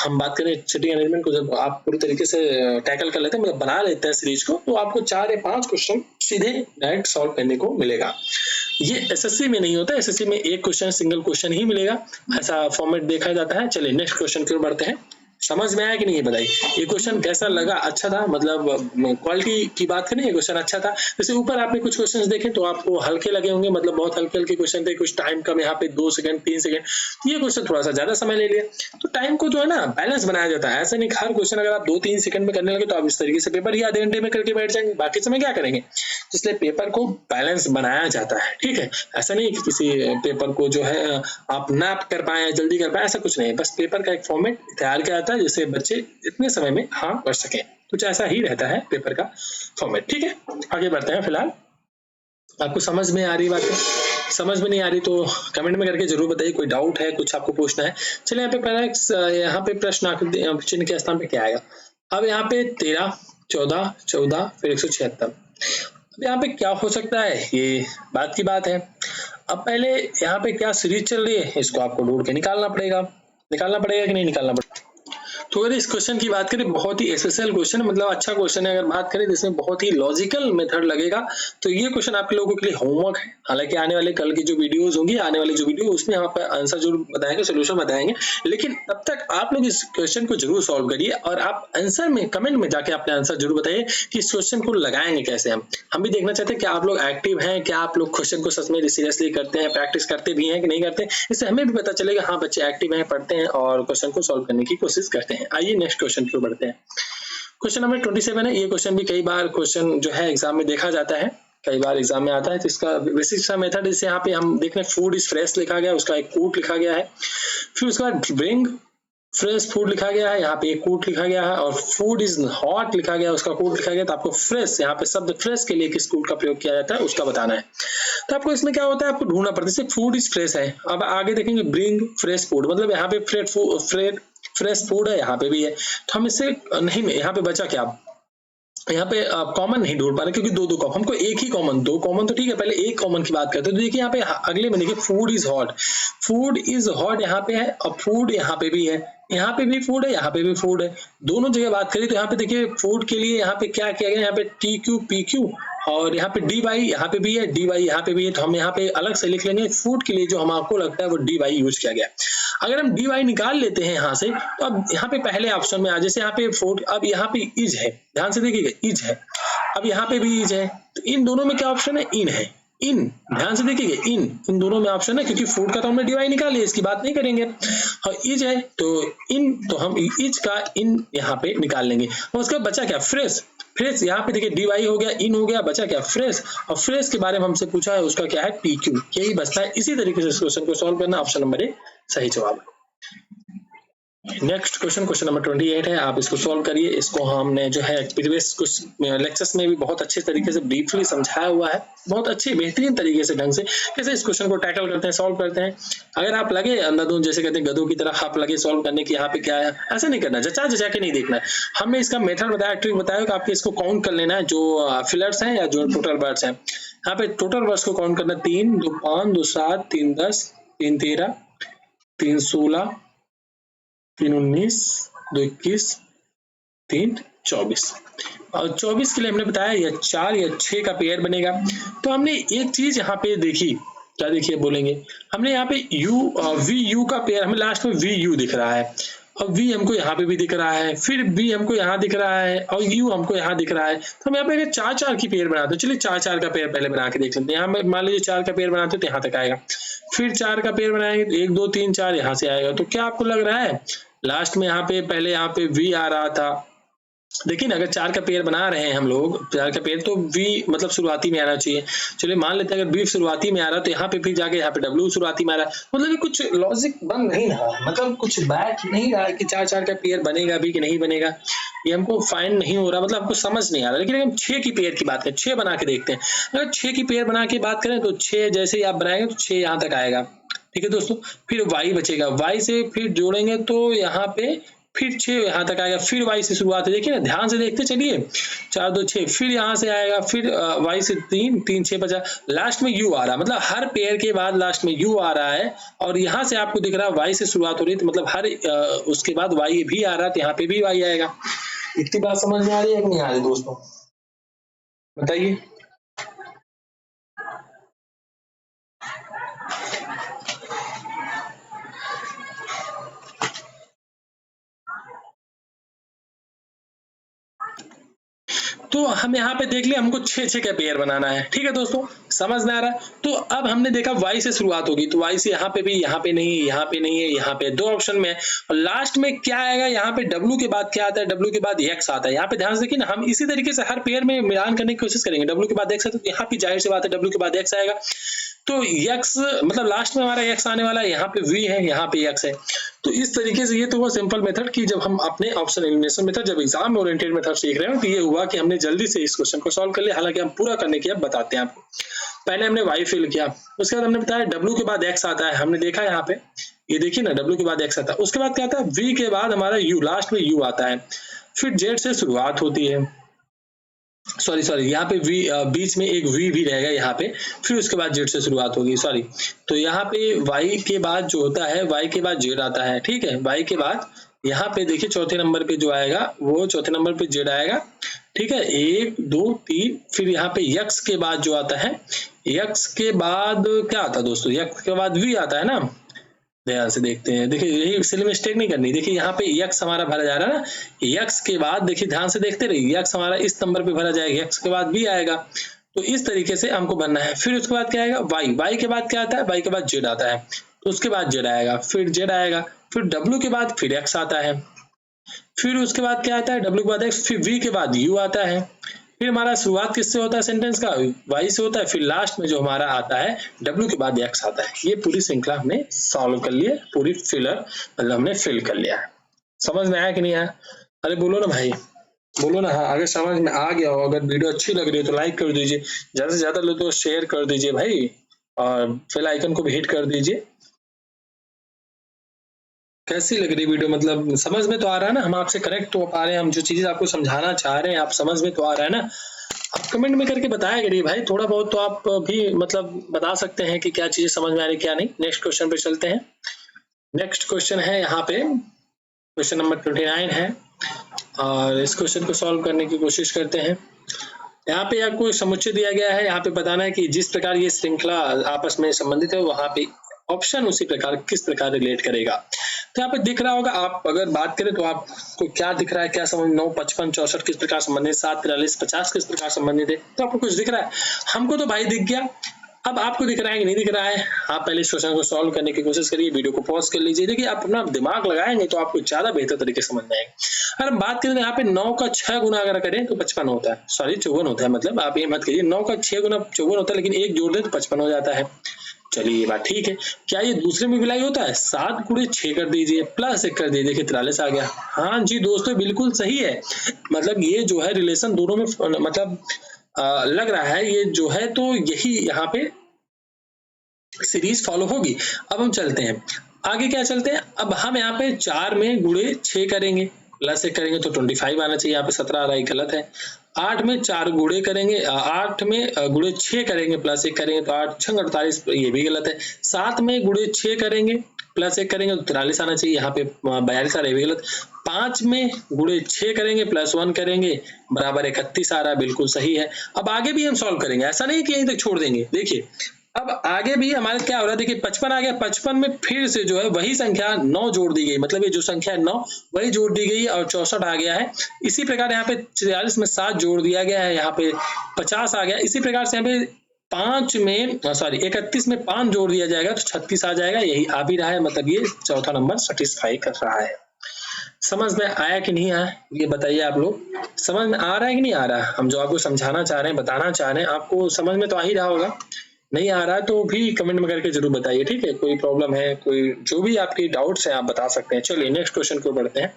हम बात करें सिटिंग अरेंजमेंट को, जब आप पूरी तरीके से टैकल कर लेते हैं, मतलब बना लेते हैं सीरीज को, तो आपको 4 या 5 क्वेश्चन सीधे डायरेक्ट सॉल्व करने को मिलेगा। ये एसएससी में नहीं होता, एसएससी में एक क्वेश्चन सिंगल क्वेश्चन ही मिलेगा, ऐसा फॉर्मेट देखा जाता है। चलिए नेक्स्ट क्वेश्चन की ओर बढ़ते हैं। समझ में आया कि नहीं ये बताइए, ये क्वेश्चन कैसा लगा? अच्छा था, मतलब क्वालिटी की बात करें ये क्वेश्चन अच्छा था। जैसे ऊपर आपने कुछ क्वेश्चंस देखे तो आपको हल्के लगे होंगे, मतलब बहुत हल्के हल्के क्वेश्चन थे, कुछ टाइम कम, यहाँ पे 2 सेकंड 3 सेकंड, तो ये क्वेश्चन थोड़ा सा ज्यादा समय ले लिया। तो टाइम को जो है ना बैलेंस बनाया जाता है, ऐसा नहीं हर क्वेश्चन अगर आप 2-3 सेकंड में करने लगे तो आप इस तरीके से पेपर ही आधे घंटे में करके बैठ जाएंगे, बाकी समय क्या करेंगे। इसलिए पेपर को बैलेंस बनाया जाता है, ठीक है। ऐसा नहीं कि किसी पेपर को जो है आप ना कर पाए, जल्दी कर पाए, ऐसा कुछ नहीं है। बस पेपर का एक फॉर्मेट तैयार किया जाता है जिससे बच्चे इतने समय में हाँ कर सके, कुछ ऐसा ही रहता है पेपर का फॉर्मेट, ठीक है। आगे बढ़ते हैं। फिलहाल आपको समझ में आ रही बातें? समझ में नहीं आ रही तो कमेंट में करके जरूर बताइए, कोई डाउट है, कुछ आपको पूछना है। चलिए यहाँ पे प्रश्न चिन्ह के स्थान पे क्या आएगा। अब यहाँ पे 13, 14, 14 फिर 176। अब यहाँ पे क्या हो सकता है, ये बात की बात है। अब पहले यहाँ पे क्या सीरीज चल रही है, इसको आपको ढूंढ के निकालना पड़ेगा कि नहीं निकालना पड़ेगा। तो अगर इस क्वेश्चन की बात करें, बहुत ही एसएसएल क्वेश्चन है, मतलब अच्छा क्वेश्चन है। अगर बात करें तो इसमें बहुत ही लॉजिकल मेथड लगेगा, तो ये क्वेश्चन आप लोगों के लिए होमवर्क है। हालांकि आने वाले कल की जो वीडियोस होंगी, आने वाली जो वीडियो उसमें यहाँ पे आंसर जरूर बताएंगे, सोल्यूशन बताएंगे, लेकिन तब तक आप लोग इस क्वेश्चन को जरूर सॉल्व करिए और आप आंसर में कमेंट में जाके अपने आंसर जरूर बताइए कि इस क्वेश्चन को लगाएंगे कैसे। हम भी देखना चाहते हैं कि आप लोग एक्टिव हैं, क्या आप लोग क्वेश्चन को सच में सीरियसली करते हैं, प्रैक्टिस करते भी हैं कि नहीं करते। इससे हमें भी पता चलेगा हाँ बच्चे एक्टिव हैं, पढ़ते हैं और क्वेश्चन को सॉल्व करने की कोशिश करते हैं। आइए नेक्स्ट क्वेश्चन की ओर बढ़ते हैं। क्वेश्चन नंबर 27 है। ये क्वेश्चन भी कई बार क्वेश्चन जो है एग्जाम में देखा जाता है, कई बार एग्जाम में आता है। तो इसका बेसिक सा मेथड इसे यहाँ पे हम देख रहे हैं, फूड इज फ्रेश लिखा गया, उसका एक कोट लिखा गया है। फिर उसका ब्रिंग फ्रेश फूड लिखा गया है, यहाँ पे एक कोट लिखा गया है, और फूड इज हॉट लिखा गया, उसका कोट लिखा गया। तो आपको फ्रेश, यहाँ पे शब्द फ्रेश के लिए किस कोट का प्रयोग किया जाता है उसका बताना है। तो आपको इसमें क्या होता है, आपको ढूंढना पड़ता है। जैसे फूड इज फ्रेश है, अब आगे देखेंगे ब्रिंग फ्रेश फूड, मतलब यहाँ पे फ्रेश फूड है, यहाँ पे भी है। तो हम इससे नहीं, यहाँ पे बचा क्या, यहाँ पे कॉमन नहीं ढूंढ पा रहे क्योंकि दो कॉमन, हमको एक ही कॉमन, 2 कॉमन तो ठीक है, पहले एक कॉमन की बात करते हैं। तो देखिए यहाँ पे अगले में देखिए फूड इज हॉट यहाँ पे है, और फूड यहाँ पे भी है, यहाँ पे भी फूड है, यहाँ पे भी फूड है। दोनों जगह बात करें तो यहाँ पे देखिए फूड के लिए यहाँ पे क्या किया गया, यहाँ पे TQ PQ और यहाँ पे डी वाई यहाँ पे भी है, डी वाई यहाँ पे भी है, तो हम यहाँ पे अलग से लिख लेंगे फूड के लिए जो हमको लगता है वो डी वाई यूज किया गया। अगर हम डी वाई निकाल लेते हैं यहाँ से, तो अब यहाँ पे पहले ऑप्शन में आ, जैसे यहाँ पे फूड, अब यहाँ पे इज है, ध्यान से देखिएगा इज है, अब यहाँ पे भी इज है, तो इन दोनों में क्या ऑप्शन है, इन है, इन, ध्यान से देखिएगा इन दोनों में ऑप्शन है, क्योंकि फूड का तो हमने डीवाई निकाल लिया, इसकी बात नहीं करेंगे। और इज है तो इन, तो हम इज का इन यहाँ पे निकाल लेंगे। और उसका बचा क्या, फ्रेश, फ्रेश यहाँ पे देखिए डीवाई हो गया, इन हो गया, बचा क्या, फ्रेश, और फ्रेश के बारे में हमसे पूछा है, उसका क्या है, पी क्यू, यही बचता है। इसी तरीके से इस क्वेश्चन को सॉल्व करना, ऑप्शन नंबर ए सही जवाब है। नेक्स्ट क्वेश्चन, क्वेश्चन नंबर 28 है, आप इसको सॉल्व करिए। इसको हमने जो है प्रीवियस कुछ लेक्चर्स में भी बहुत अच्छे तरीके से ब्रीफली समझाया हुआ है, बहुत अच्छे बेहतरीन तरीके से ढंग से कैसे इस क्वेश्चन को टैकल करते हैं, सॉल्व करते हैं। अगर आप लगे अंधाधुंध, जैसे कहते हैं गधों की तरह आप लगे सॉल्व करने की, यहाँ पे क्या है, ऐसा नहीं करना, जचा जचा के नहीं देखना है। हमने इसका मेथड बताया, ट्रिक बताया कि आपको इसको काउंट कर लेना है, जो फिलर्स हैं या जो टोटल वर्ड्स हैं। यहाँ पे टोटल वर्ड्स को काउंट करना, 3 2 5 2 7 3 10 3 13 3 16 3 19 2 21 3 24, और 24 के लिए हमने बताया या 4 या 6 का पेयर बनेगा। तो हमने एक चीज यहाँ पे देखी, क्या देखिए बोलेंगे, हमने यहाँ पे यू वी यू का पेयर, हमें लास्ट में वी यू दिख रहा है, और वी हमको यहाँ पे भी दिख रहा है, फिर बी हमको यहाँ दिख रहा है, और यू हमको यहाँ दिख रहा है। तो हम यहाँ पे 4-4 की पेयर बनाते हैं। चलिए 4-4 का पेयर पहले बना के देख लेते हैं। यहाँ पे मान लीजिए 4 का पेयर बनाते हैं तो यहाँ तक आएगा, फिर 4 का पेयर बनाएंगे तो 1 2 3 4 यहाँ से आएगा। तो क्या आपको लग रहा है लास्ट में यहाँ पे पहले यहाँ पे वी आ रहा था, देखिए ना, अगर 4 का पेयर बना रहे हैं हम लोग, 4 का पेयर, तो वी मतलब शुरुआती में आना चाहिए। चलिए मान लेते हैं अगर बी शुरुआती में आ रहा है तो यहाँ पे फिर जाके यहाँ पे डब्ल्यू शुरुआती में आ रहा है, मतलब ये कुछ लॉजिक बन नहीं रहा है, मतलब कुछ बैठ नहीं रहा है कि 4-4 का पेयर बनेगा भी कि नहीं बनेगा, ये हमको फाइंड नहीं हो रहा, मतलब हमको समझ नहीं आ रहा। लेकिन हम 6 की पेयर की बात करें, 6 बना के देखते हैं। अगर 6 की पेयर बना के बात करें तो 6 जैसे ही आप बनाएंगे तो 6 यहाँ तक आएगा, ठीक है दोस्तों। फिर y बचेगा, y से फिर जोड़ेंगे तो यहाँ पे फिर 6 यहाँ तक आएगा, फिर y से शुरुआत है, देखिए ना, ध्यान से देखते चलिए, 4 2 6, फिर यहाँ से आएगा, फिर y से 3 3 6 बचा, लास्ट में u आ रहा है, मतलब हर पेयर के बाद लास्ट में u आ रहा है, और यहाँ से आपको दिख रहा है y से शुरुआत हो रही है, तो मतलब हर उसके बाद y भी आ रहा है, तो यहाँ पे भी y आएगा। इतनी बात समझ में आ रही है कि नहीं आ रही दोस्तों, बताइए। तो हम यहाँ पे देख लिया, हमको 6-6 का पेयर बनाना है, ठीक है दोस्तों, समझ में आ रहा है। तो अब हमने देखा y से शुरुआत होगी, तो y से यहाँ पे भी, यहाँ पे नहीं है, यहाँ पे नहीं है, यहाँ पे 2 ऑप्शन में है, और लास्ट में क्या आएगा, यहाँ पे w के बाद क्या आता है, w के बाद x आता है। यहाँ पे ध्यान से देखिए ना, हम इसी तरीके से हर पेयर में मिलान करने की कोशिश करेंगे, w के बाद x है तो यहाँ पे जाहिर सी बात है w के बाद x आएगा, तो x मतलब लास्ट में हमारा x आने वाला है, यहाँ पे v है, यहाँ पे x है। तो इस तरीके से ये तो हुआ सिंपल मेथड कि जब हम अपने ऑप्शन एलिमिनेशन मेथड, जब एग्जाम में ओरिएंटेड मेथड सीख रहे हो, तो ये हुआ कि हमने जल्दी से इस क्वेश्चन को सॉल्व कर लिया। हालांकि हम पूरा करने की अब बताते हैं आपको। पहले हमने y फिल किया, उसके बाद हमने बताया w के बाद x आता है, हमने देखा यहाँ पे, ये देखिए ना, w के बाद x आता है, उसके बाद क्या आता है, v के बाद हमारा u, लास्ट में u आता है, फिर z से शुरुआत होती है, सॉरी यहाँ पे v बीच में एक v भी रहेगा यहाँ पे, फिर उसके बाद z से शुरुआत होगी, सॉरी। तो यहाँ पे y के बाद जो होता है, y के बाद z आता है, ठीक है, y के बाद यहाँ पे देखिए चौथे नंबर पे जो आएगा वो चौथे नंबर पे z आएगा, ठीक है, 1 2 3, फिर यहाँ पे x के बाद जो आता है, x के बाद क्या आता है दोस्तों, x के बाद v आता है ना, ध्यान से देखते हैं, देखिए यही इसलिए मिस्टेक नहीं करनी। देखिए यहाँ पे x हमारा भरा जा रहा है ना, x के बाद देखिए ध्यान से देखते रहिए, x हमारा इस नंबर पे भरा जाएगा, x के बाद भी आएगा, तो इस तरीके से हमको बनना है। फिर उसके बाद क्या आएगा, y के बाद क्या आता है, y के बाद z आता है, तो उसके बाद z आएगा, फिर z आएगा, फिर w के बाद फिर x आता है, फिर उसके बाद क्या आता है, w के बाद x, फिर v के बाद u आता है, फिर हमारा शुरुआत किससे होता है सेंटेंस का, y से होता है, फिर लास्ट में जो हमारा आता है w के बाद x आता है। ये पूरी श्रृंखला हमने सॉल्व कर ली है, पूरी फिलर मतलब हमने फिल कर लिया है। समझ में आया कि नहीं आया? अरे बोलो ना भाई, बोलो ना। हाँ, अगर समझ में आ गया हो, अगर वीडियो अच्छी लग रही है तो लाइक कर दीजिए, ज्यादा से ज्यादा लोग तो शेयर कर दीजिए भाई, और बेल आइकन को भी हिट कर दीजिए। कैसी लग रही वीडियो, मतलब समझ में तो आ रहा है ना, हम आपसे कनेक्ट तो पा रहे हैं, हम जो चीजें आपको समझाना चाह रहे हैं आप समझ में तो आ रहा है ना। आप कमेंट में करके बताया करिए भाई, थोड़ा बहुत तो आप भी मतलब बता सकते हैं कि क्या चीजें समझ में आ रही क्या नहीं। नेक्स्ट क्वेश्चन पे चलते हैं। नेक्स्ट क्वेश्चन है यहाँ पे क्वेश्चन नंबर 29 है, और इस क्वेश्चन को सॉल्व करने की कोशिश करते हैं। यहाँ पे आपको समुच्चय दिया गया है, यहाँ पे बताना है कि जिस प्रकार ये श्रृंखला आपस में संबंधित है वहां पे ऑप्शन उसी प्रकार किस प्रकार रिलेट करेगा। तो यहाँ पे दिख रहा होगा, आप अगर बात करें तो आपको क्या दिख रहा है, क्या समझ 9, 55, 64 किस प्रकार संबंधित, 7, 43, 50 किस प्रकार संबंधित है, तो आपको कुछ दिख रहा है। हमको तो भाई दिख गया, अब आपको दिख रहा है कि नहीं दिख रहा है। आप पहले इस क्वेश्चन को सॉल्व करने की कोशिश करिए, वीडियो को पॉज कर लीजिए। देखिए आप अपना दिमाग लगाएंगे तो आपको ज्यादा बेहतर तरीके से समझ में आएगा। अगर हम बात करें यहाँ पे 9 का 6 गुना अगर करें तो 55 होता है, सॉरी 54 होता है, मतलब आप ये मत करिए 9 का 6 गुना 54 होता है, लेकिन एक जोड़ दें तो 55 हो जाता है। चलिए ये बात ठीक है। क्या ये दूसरे में विलाई होता है? 7 गुणे 6 कर दीजिए, प्लस 1 कर दीजिए, देखिए 43 आ गया। हाँ जी दोस्तों बिल्कुल सही है, मतलब ये जो है रिलेशन दोनों में मतलब लग रहा है ये जो है, तो यही यहाँ पे सीरीज फॉलो होगी। अब हम चलते हैं आगे, क्या चलते हैं, अब हम यहाँ पे 4 में गुणे 6 करेंगे, प्लस 1 करेंगे तो 25 आना चाहिए, यहाँ पे 17 आ रहा है, गलत है। 8 में 4 गुणे करेंगे, 8 में गुणे 6 करेंगे, प्लस 1 करेंगे तो 8 6 48, ये भी गलत है। 7 में गुणे 6 करेंगे, प्लस 1 करेंगे तो 43 आना चाहिए, यहाँ पे 42 आ रहा है, भी गलत। 5 में गुणे 6 करेंगे, प्लस 1 करेंगे, बराबर 31 आ रहा है, बिल्कुल सही है। अब आगे भी हम सॉल्व करेंगे, ऐसा नहीं कि यहीं तक छोड़ देंगे। देखिए अब आगे भी हमारे क्या हो रहा है, देखिए 55 आ गया, 55 में फिर से जो है वही संख्या 9 जोड़ दी गई, मतलब ये जो संख्या है 9 वही जोड़ दी गई और 64 आ गया है। इसी प्रकार यहाँ पे 44 में 7 जोड़ दिया गया है, यहाँ पे 50 आ गया। इसी प्रकार से यहाँ पे 5 में 31 में 5 जोड़ दिया जाएगा तो 36 आ जाएगा, यही आ भी रहा है, मतलब ये चौथा नंबर सेटिस्फाई कर रहा है। समझ में आया कि नहीं आया ये बताइए आप लोग, समझ में आ रहा है कि नहीं आ रहा है? हम जो आपको समझाना चाह रहे हैं, बताना चाह रहे हैं, आपको समझ में तो आ ही रहा होगा। नहीं आ रहा है तो भी कमेंट में करके जरूर बताइए, ठीक है? कोई प्रॉब्लम है, कोई जो भी आपकी डाउट्स हैं आप बता सकते हैं। चलिए नेक्स्ट क्वेश्चन को बढ़ते हैं।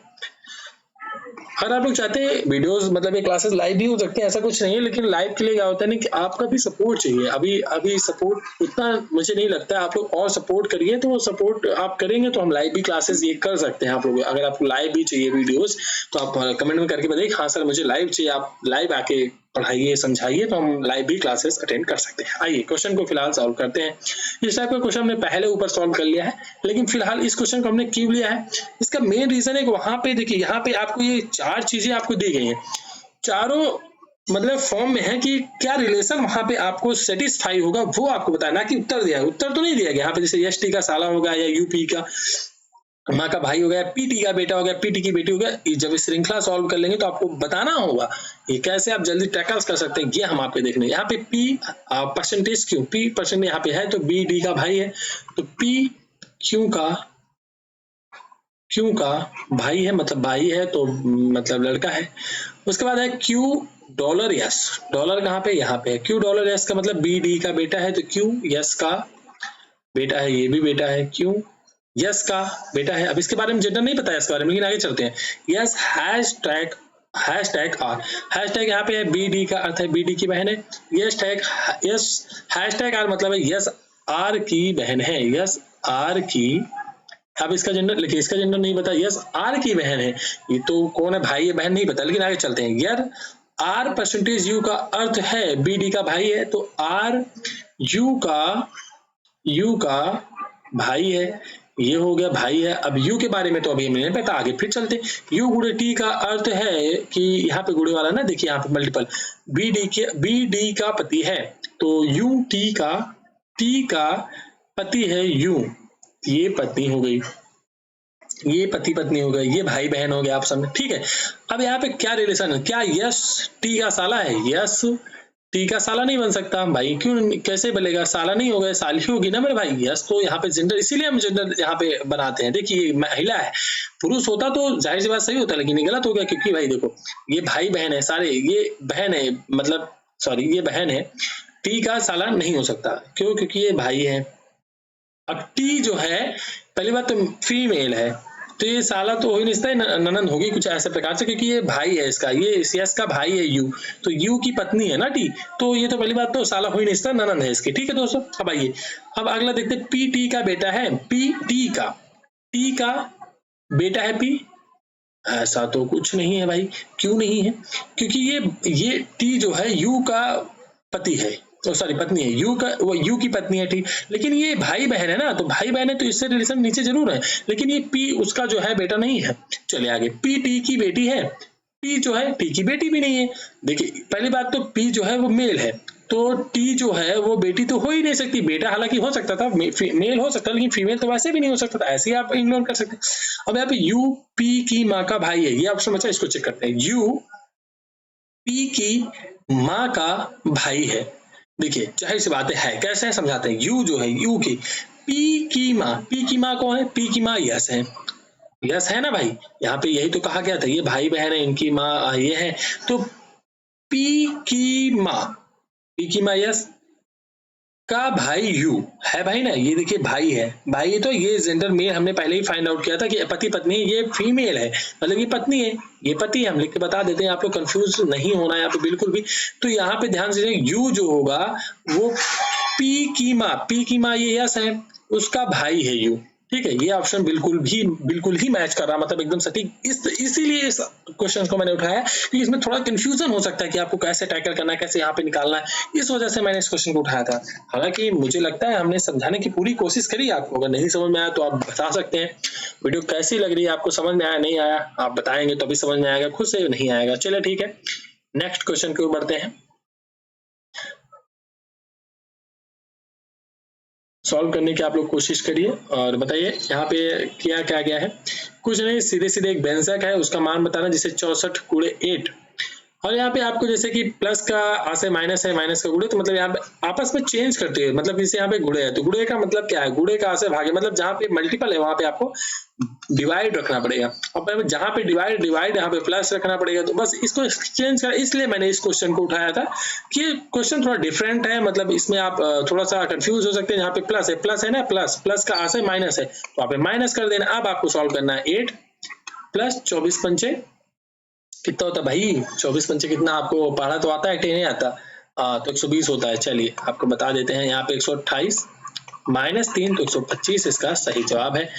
अगर आप लोग चाहते हैं वीडियोस मतलब ये क्लासेस लाइव भी हो सकते हैं, ऐसा कुछ नहीं है, लेकिन लाइव के लिए क्या होता है ना कि आपका भी सपोर्ट चाहिए। अभी सपोर्ट उतना मुझे नहीं लगता है, आप लोग और सपोर्ट करिए, तो सपोर्ट आप करेंगे तो हम लाइव भी क्लासेस ये कर सकते हैं। आप लोग अगर आपको लाइव भी चाहिए वीडियोस तो आप कमेंट में करके बताइए, हाँ सर मुझे लाइव चाहिए, आप लाइव आके पढ़ाइए समझाइए, तो हम लाइव भी क्लासेस अटेंड कर सकते हैं। आइए क्वेश्चन को फिलहाल सॉल्व करते हैं। इस टाइप का क्वेश्चन हमने पहले ऊपर सॉल्व कर लिया है, लेकिन फिलहाल इस क्वेश्चन को हमने क्यों लिया है, इसका मेन रीजन है कि वहां पे देखिए यहाँ पे आपको ये 4 चीजें आपको दी गई हैं, चारों मतलब फॉर्म में है कि क्या रिलेशन वहां पे आपको सेटिस्फाई होगा वो आपको बताना, कि उत्तर दिया है। उत्तर तो नहीं दिया गया यहाँ पे, जैसे एस टी का साला होगा या यूपी का माँ का भाई हो गया, पीटी का बेटा हो गया, पीटी की बेटी हो गया। जब इस श्रृंखला सॉल्व कर लेंगे तो आपको बताना होगा ये कैसे आप जल्दी टैकल्स कर सकते हैं, ये हम आपके देखने। यहाँ पे पी परसेंटेज क्यों, पी परसेंट यहाँ पे है तो बी डी का भाई है, तो पी क्यू का भाई है, मतलब भाई है तो मतलब लड़का है। उसके बाद है क्यू डॉलर यस, डॉलर कहाँ पे, यहाँ पे है। क्यू डॉलर यस का मतलब बी डी का बेटा है, तो क्यू यस का बेटा है, ये भी बेटा है, क्यू यस का बेटा है। अब इसके बारे में जेंडर नहीं पता है इसके बारे में, लेकिन आगे चलते हैं। यस हैशटैग आर, हैशटैग यहाँ पे है, बी डी का अर्थ है बी डी की बहन है। यस हैशटैग आर मतलब है यस आर की बहन है, यस आर की। अब इसका जेंडर लिखिए, इसका जेंडर नहीं पता, यस आर की बहन है। ये तो कौन है, भाई है बहन नहीं पता, लेकिन आगे चलते हैं। यार आर परसेंटेज यू का अर्थ है बी डी का भाई है, तो आर यू का भाई है, ये हो गया भाई है। अब यू के बारे में तो अभी हमें नहीं पता, आगे फिर चलते। यू गुणे टी का अर्थ है कि यहाँ पे गुणे वाला ना, देखिए यहाँ पे मल्टीपल, बी डी का पति है, तो यू टी का पति है यू, ये पत्नी हो गई, ये पति पत्नी हो गई, ये भाई बहन हो गया आप सब में, ठीक है। अब यहाँ पे क्या रिलेशन है, क्या यस टी का साला है? यस टी का साला नहीं बन सकता भाई, क्यों कैसे बनेगा, साला नहीं होगा, साली होगी ना मेरे भाई। यस तो यहाँ पे जेंडर, इसीलिए हम जेंडर यहाँ पे बनाते हैं। देखिए महिला है, पुरुष होता तो जाहिर सी बात सही होता, लेकिन ये गलत हो गया, क्योंकि भाई देखो ये भाई बहन है सारे, ये बहन है, मतलब सॉरी ये बहन है, टी का साला नहीं हो सकता, क्यों, क्योंकि ये भाई है। अब टी जो है पहली बात तो फीमेल है, तो ये साला तो हो ही नहीं सकता, ननंद होगी कुछ ऐसे प्रकार से, क्योंकि ये भाई है इसका, ये यस का भाई है यू, तो यू की पत्नी है ना टी, तो ये तो पहली बात तो साला हो ही नहीं सकता, ननंद है इसकी, ठीक है दोस्तों। अब आइए अब अगला देखते हैं, पी टी का बेटा है, टी का बेटा है पी, ऐसा तो कुछ नहीं है भाई, क्यों नहीं है, क्योंकि ये टी जो है यू का पति है, तो सॉरी पत्नी है, यू की पत्नी है, ठीक, लेकिन ये भाई बहन है ना, तो भाई बहन है तो इससे रिलेशन नीचे जरूर है, लेकिन ये पी उसका जो है बेटा नहीं है। चलिए आगे, पी टी की बेटी है, P जो है T की बेटी भी नहीं है। देखिए पहली बात तो P जो है वो मेल है, तो T जो है वो बेटी तो हो ही नहीं सकती। बेटा हालांकि हो सकता था, मेल हो सकता, लेकिन फीमेल तो वैसे भी नहीं हो सकता था, ऐसे ही आप इग्नोर कर सकते। अब यहाँ पे U P की माँ का भाई है, ये ऑप्शन बचा, इसको चेक करते हैं। U P की माँ का भाई है। देखिए जाहिर सी बात है, कैसे है समझाते हैं। U जो है U की P की माँ कौन है? P की माँ यस है, यस है ना भाई। यहाँ पे यही तो कहा गया था, ये भाई बहन है, इनकी माँ ये है, तो P की माँ यस का भाई यू है भाई ना, ये देखिए भाई है, भाई तो ये जेंडर मेल हमने पहले ही फाइंड आउट किया था कि पति पत्नी, ये फीमेल है, मतलब ये पत्नी है, ये पति है, हम लिख के बता देते हैं, आप लोग कंफ्यूज नहीं होना है यहाँ पे बिल्कुल भी। तो यहाँ पे ध्यान से यू जो होगा वो पी की माँ ये यस है, उसका भाई है यू, ठीक है। ये ऑप्शन बिल्कुल ही मैच कर रहा, मतलब एकदम सटीक। इसीलिए इस क्वेश्चन को मैंने उठाया कि इसमें थोड़ा कंफ्यूजन हो सकता है कि आपको कैसे टैकल करना है, कैसे यहाँ पे निकालना है, इस वजह से मैंने इस क्वेश्चन को उठाया था। हालांकि मुझे लगता है हमने समझाने की पूरी कोशिश करी आपको, अगर नहीं समझ में आया तो आप बता सकते हैं। वीडियो कैसी लग रही है आपको, समझ में आया नहीं आया आप बताएंगे तभी समझ में आएगा, खुद से नहीं आएगा। चलिए ठीक है, नेक्स्ट क्वेश्चन की ओर बढ़ते हैं। सॉल्व करने की आप लोग कोशिश करिए और बताइए यहाँ पे क्या क्या गया है। कुछ नहीं, सीधे सीधे एक व्यंजक है, उसका मान बताना, जिसे 64 गुणे 8, और यहाँ पे आपको जैसे कि प्लस का आ से माइनस है, माइनस का गुणे, तो मतलब यहाँ पे आपस में चेंज करते हैं, मतलब जैसे यहाँ पे गुणे है तो गुणे का मतलब क्या है, गुणे का आ से भागे, मतलब जहाँ पे मल्टीपल है वहां पे आपको डिवाइड रखना पड़ेगा, और जहाँ पे डिवाइड यहाँ पे प्लस रखना पड़ेगा। तो बस इसको चेंज कर, इसलिए मैंने इस क्वेश्चन को उठाया था कि क्वेश्चन थोड़ा डिफरेंट है, मतलब इसमें आप थोड़ा सा कंफ्यूज हो सकते हैं। यहाँ पे प्लस है ना, प्लस का आ से माइनस है तो आप माइनस कर देना। अब आपको सॉल्व करना है 8 प्लस 24 पंचे कितना होता है भाई, 24 पंचे कितना, आपको पढ़ा तो आता है कि नहीं आता? तो 120 होता है। चलिए आपको बता देते हैं, यहाँ पे 128 माइनस 3 तो 125 इसका सही जवाब है।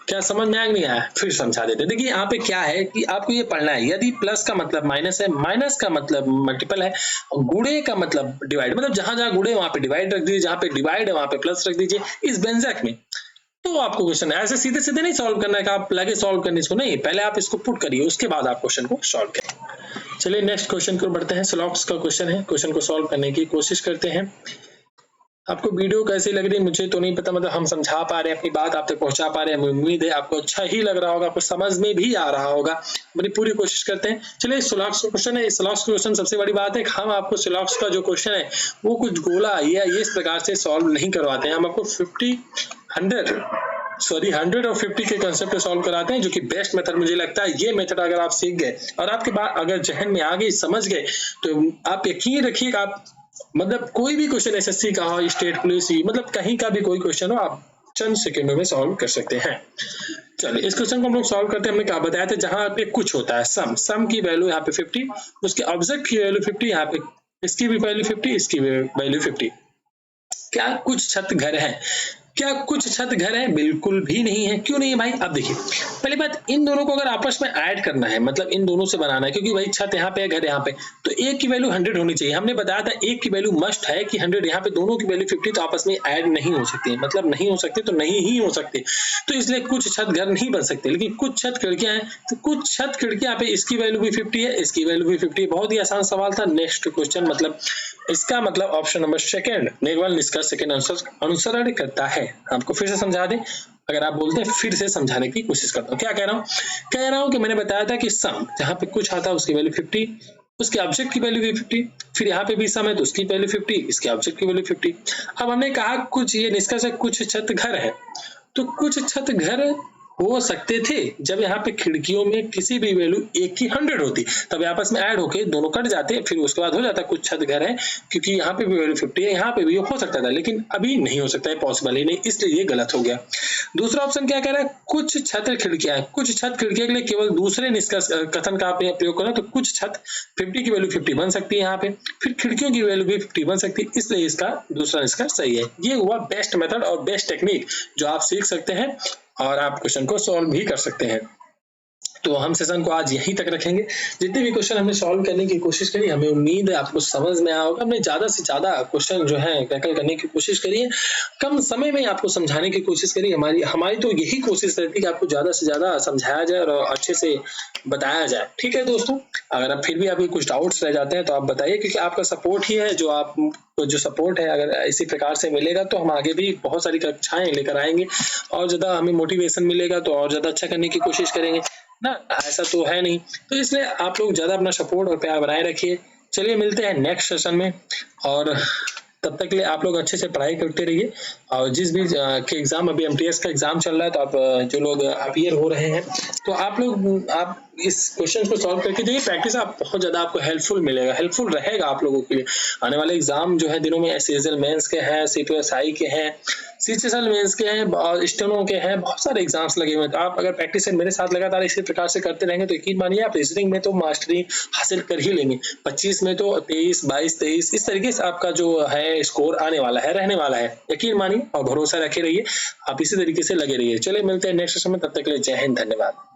क्या समझ में आया नहीं आया? फिर समझा देते हैं। देखिए यहाँ पे क्या है कि आपको ये पढ़ना है, यदि प्लस का मतलब माइनस है, माइनस का मतलब मल्टीपल है, और गुणे का मतलब डिवाइड, मतलब जहां जहां गुणे वहां पे डिवाइड रख दीजिए, जहां पे डिवाइड है वहां पे प्लस रख दीजिए इस व्यंजक में। तो आपको क्वेश्चन ऐसे सीधे सीधे नहीं सॉल्व करना है कि आप लगे सॉल्व करने इसको, नहीं, पहले आप इसको पुट करिए, उसके बाद आप क्वेश्चन को सॉल्व करें। चलिए नेक्स्ट क्वेश्चन को बढ़ते हैं। स्लॉक्स का क्वेश्चन है, क्वेश्चन को सॉल्व करने की कोशिश करते हैं। आपको वीडियो कैसी लग रही है मुझे तो नहीं पता, मतलब हम समझा पा रहे हैं, अपनी बात आप तक पहुंचा पा रहे हैं, उम्मीद है आपको अच्छा ही लग रहा होगा, आपको समझ में भी आ रहा होगा। अपनी पूरी कोशिश करते हैं। चलिए स्लॉक्स का क्वेश्चन है। स्लॉक्स क्वेश्चन सबसे बड़ी बात है, हम आपको स्लॉक्स का जो क्वेश्चन है वो कुछ गोला या इस प्रकार से सॉल्व नहीं करवाते हैं, हम आपको 100 और 50 के कंसेप्ट सॉल्व कराते हैं, जो कि बेस्ट मेथड मुझे लगता है। ये मेथड अगर आप सीख गए और आपके बाद अगर जहन में आ गई, समझ गए, तो आप यकीन रखिएगा, आप मतलब कोई भी क्वेश्चन एसएससी का हो, स्टेट पुलिस, मतलब कहीं का भी कोई क्वेश्चन हो, आप चंद सेकंडों में सॉल्व कर सकते हैं। चलिए इस क्वेश्चन को हम लोग सॉल्व करते हैं। हमने क्या बताया था, जहां पे कुछ होता है, सम की वैल्यू यहाँ पे 50, उसके ऑब्जेक्ट की वैल्यू 50, यहाँ पे इसकी भी वैल्यू 50, इसकी वैल्यू 50। क्या कुछ छत घर है? क्या कुछ छत घर है? बिल्कुल भी नहीं है। क्यों नहीं है भाई? अब देखिए, पहली बात, इन दोनों को अगर आपस में ऐड करना है, मतलब इन दोनों से बनाना है, क्योंकि भाई छत यहाँ पे है, घर यहाँ पे, तो एक की वैल्यू 100 होनी चाहिए। हमने बताया था एक की वैल्यू मस्ट है कि 100, यहाँ पे दोनों की वैल्यू 50, तो आपस में ऐड नहीं हो सकती, मतलब नहीं हो सकती, तो नहीं ही हो सकती, तो इसलिए कुछ छत घर नहीं बन सकते। लेकिन कुछ छत खिड़कियां हैं, तो कुछ छत खिड़कियां पे इसकी वैल्यू भी 50 है, इसकी वैल्यू भी 50 है। बहुत ही आसान सवाल था। नेक्स्ट क्वेश्चन, मतलब इसका मतलब ऑप्शन नंबर सेकंड, निर्मल निष्कर्ष सेकंड अनुसरण करता है। आपको फिर से समझा दें, अगर आप बोलते हैं फिर से समझाने की कोशिश करता हूँ। क्या कह रहा हूँ कि मैंने बताया था कि सम जहां पे कुछ आता है उसकी वैल्यू 50, उसके ऑब्जेक्ट की वैल्यू भी 50, फिर यहाँ पे भी सम है तो उसकी वैल्यू 50, इसके ऑब्जेक्ट की वैल्यू 50। अब हमने कहा कुछ, ये निष्कर्ष है, कुछ छत घर है, तो कुछ छत घर हो सकते थे जब यहाँ पे खिड़कियों में किसी भी वैल्यू एक की 100 होती, तब आपस में ऐड होके दोनों कट जाते, फिर उसके बाद हो जाता कुछ छत घर है, क्योंकि यहाँ पे भी वैल्यू 50 है, यहाँ पे भी हो सकता था, लेकिन अभी नहीं हो सकता है, पॉसिबल ही नहीं, इसलिए ये गलत हो गया। दूसरा ऑप्शन क्या कह रहा है, कुछ छत खिड़कियां हैं। कुछ छत खिड़कियां के लिए केवल दूसरे निष्कर्ष कथन का आपने प्रयोग करना, तो कुछ छत 50 की वैल्यू 50 बन सकती है यहाँ पे, फिर खिड़कियों की वैल्यू भी 50 बन सकती है, इसलिए इसका दूसरा निष्कर्ष सही है। ये हुआ बेस्ट मेथड और बेस्ट टेक्निक जो आप सीख सकते हैं और आप क्वेश्चन को सॉल्व भी कर सकते हैं। तो हम सेशन को आज यहीं तक रखेंगे। जितने भी क्वेश्चन हमने सॉल्व करने की कोशिश करी, हमें उम्मीद है आपको समझ में आया होगा। हमने ज़्यादा से ज़्यादा क्वेश्चन जो है टैकल करने की कोशिश करी है, कम समय में आपको समझाने की कोशिश करी। हमारी हमारी तो यही कोशिश रहती है कि आपको ज़्यादा से ज़्यादा समझाया जाए और अच्छे से बताया जाए। ठीक है दोस्तों, अगर अब फिर भी आपके कुछ डाउट्स रह जाते हैं तो आप बताइए, क्योंकि आपका सपोर्ट ही है जो सपोर्ट है अगर इसी प्रकार से मिलेगा तो हम आगे भी बहुत सारी कक्षाएं लेकर आएंगे और ज़्यादा हमें मोटिवेशन मिलेगा तो और ज़्यादा अच्छा करने की कोशिश करेंगे ना। ऐसा तो है नहीं, तो इसलिए आप लोग ज़्यादा अपना सपोर्ट और प्यार बनाए रखिए। चलिए मिलते हैं नेक्स्ट सेशन में, और तब तक के लिए आप लोग अच्छे से पढ़ाई करते रहिए। और जिस भी के एग्जाम, अभी एमटीएस का एग्जाम चल रहा है, तो आप जो लोग अपीयर हो रहे हैं तो आप इस क्वेश्चन को सॉल्व करके देखिए। प्रैक्टिस आप बहुत ज्यादा आपको हेल्पफुल मिलेगा, हेल्पफुल रहेगा आप लोगों के लिए। आने वाले एग्जाम जो है दिनों में सीजीएल मेंस के हैं, सीपीएसआई के हैं, सीजीएल मेंस के हैं और स्टेनो के हैं, बहुत सारे एग्जाम्स लगे हुए हैं। तो आप अगर प्रैक्टिस मेरे साथ लगातार इसी प्रकार से करते रहेंगे तो यकीन मानिए आप रीजनिंग में तो मास्टरी हासिल कर ही लेंगे। 25 में तो 23, 22, 23 इस तरीके से आपका जो है स्कोर आने वाला है, रहने वाला है। यकीन मानिए और भरोसा रखे रहिए, आप इसी तरीके से लगे रहिए। चलिए मिलते हैं नेक्स्ट सेशन में, तब तक के लिए जय हिंद, धन्यवाद।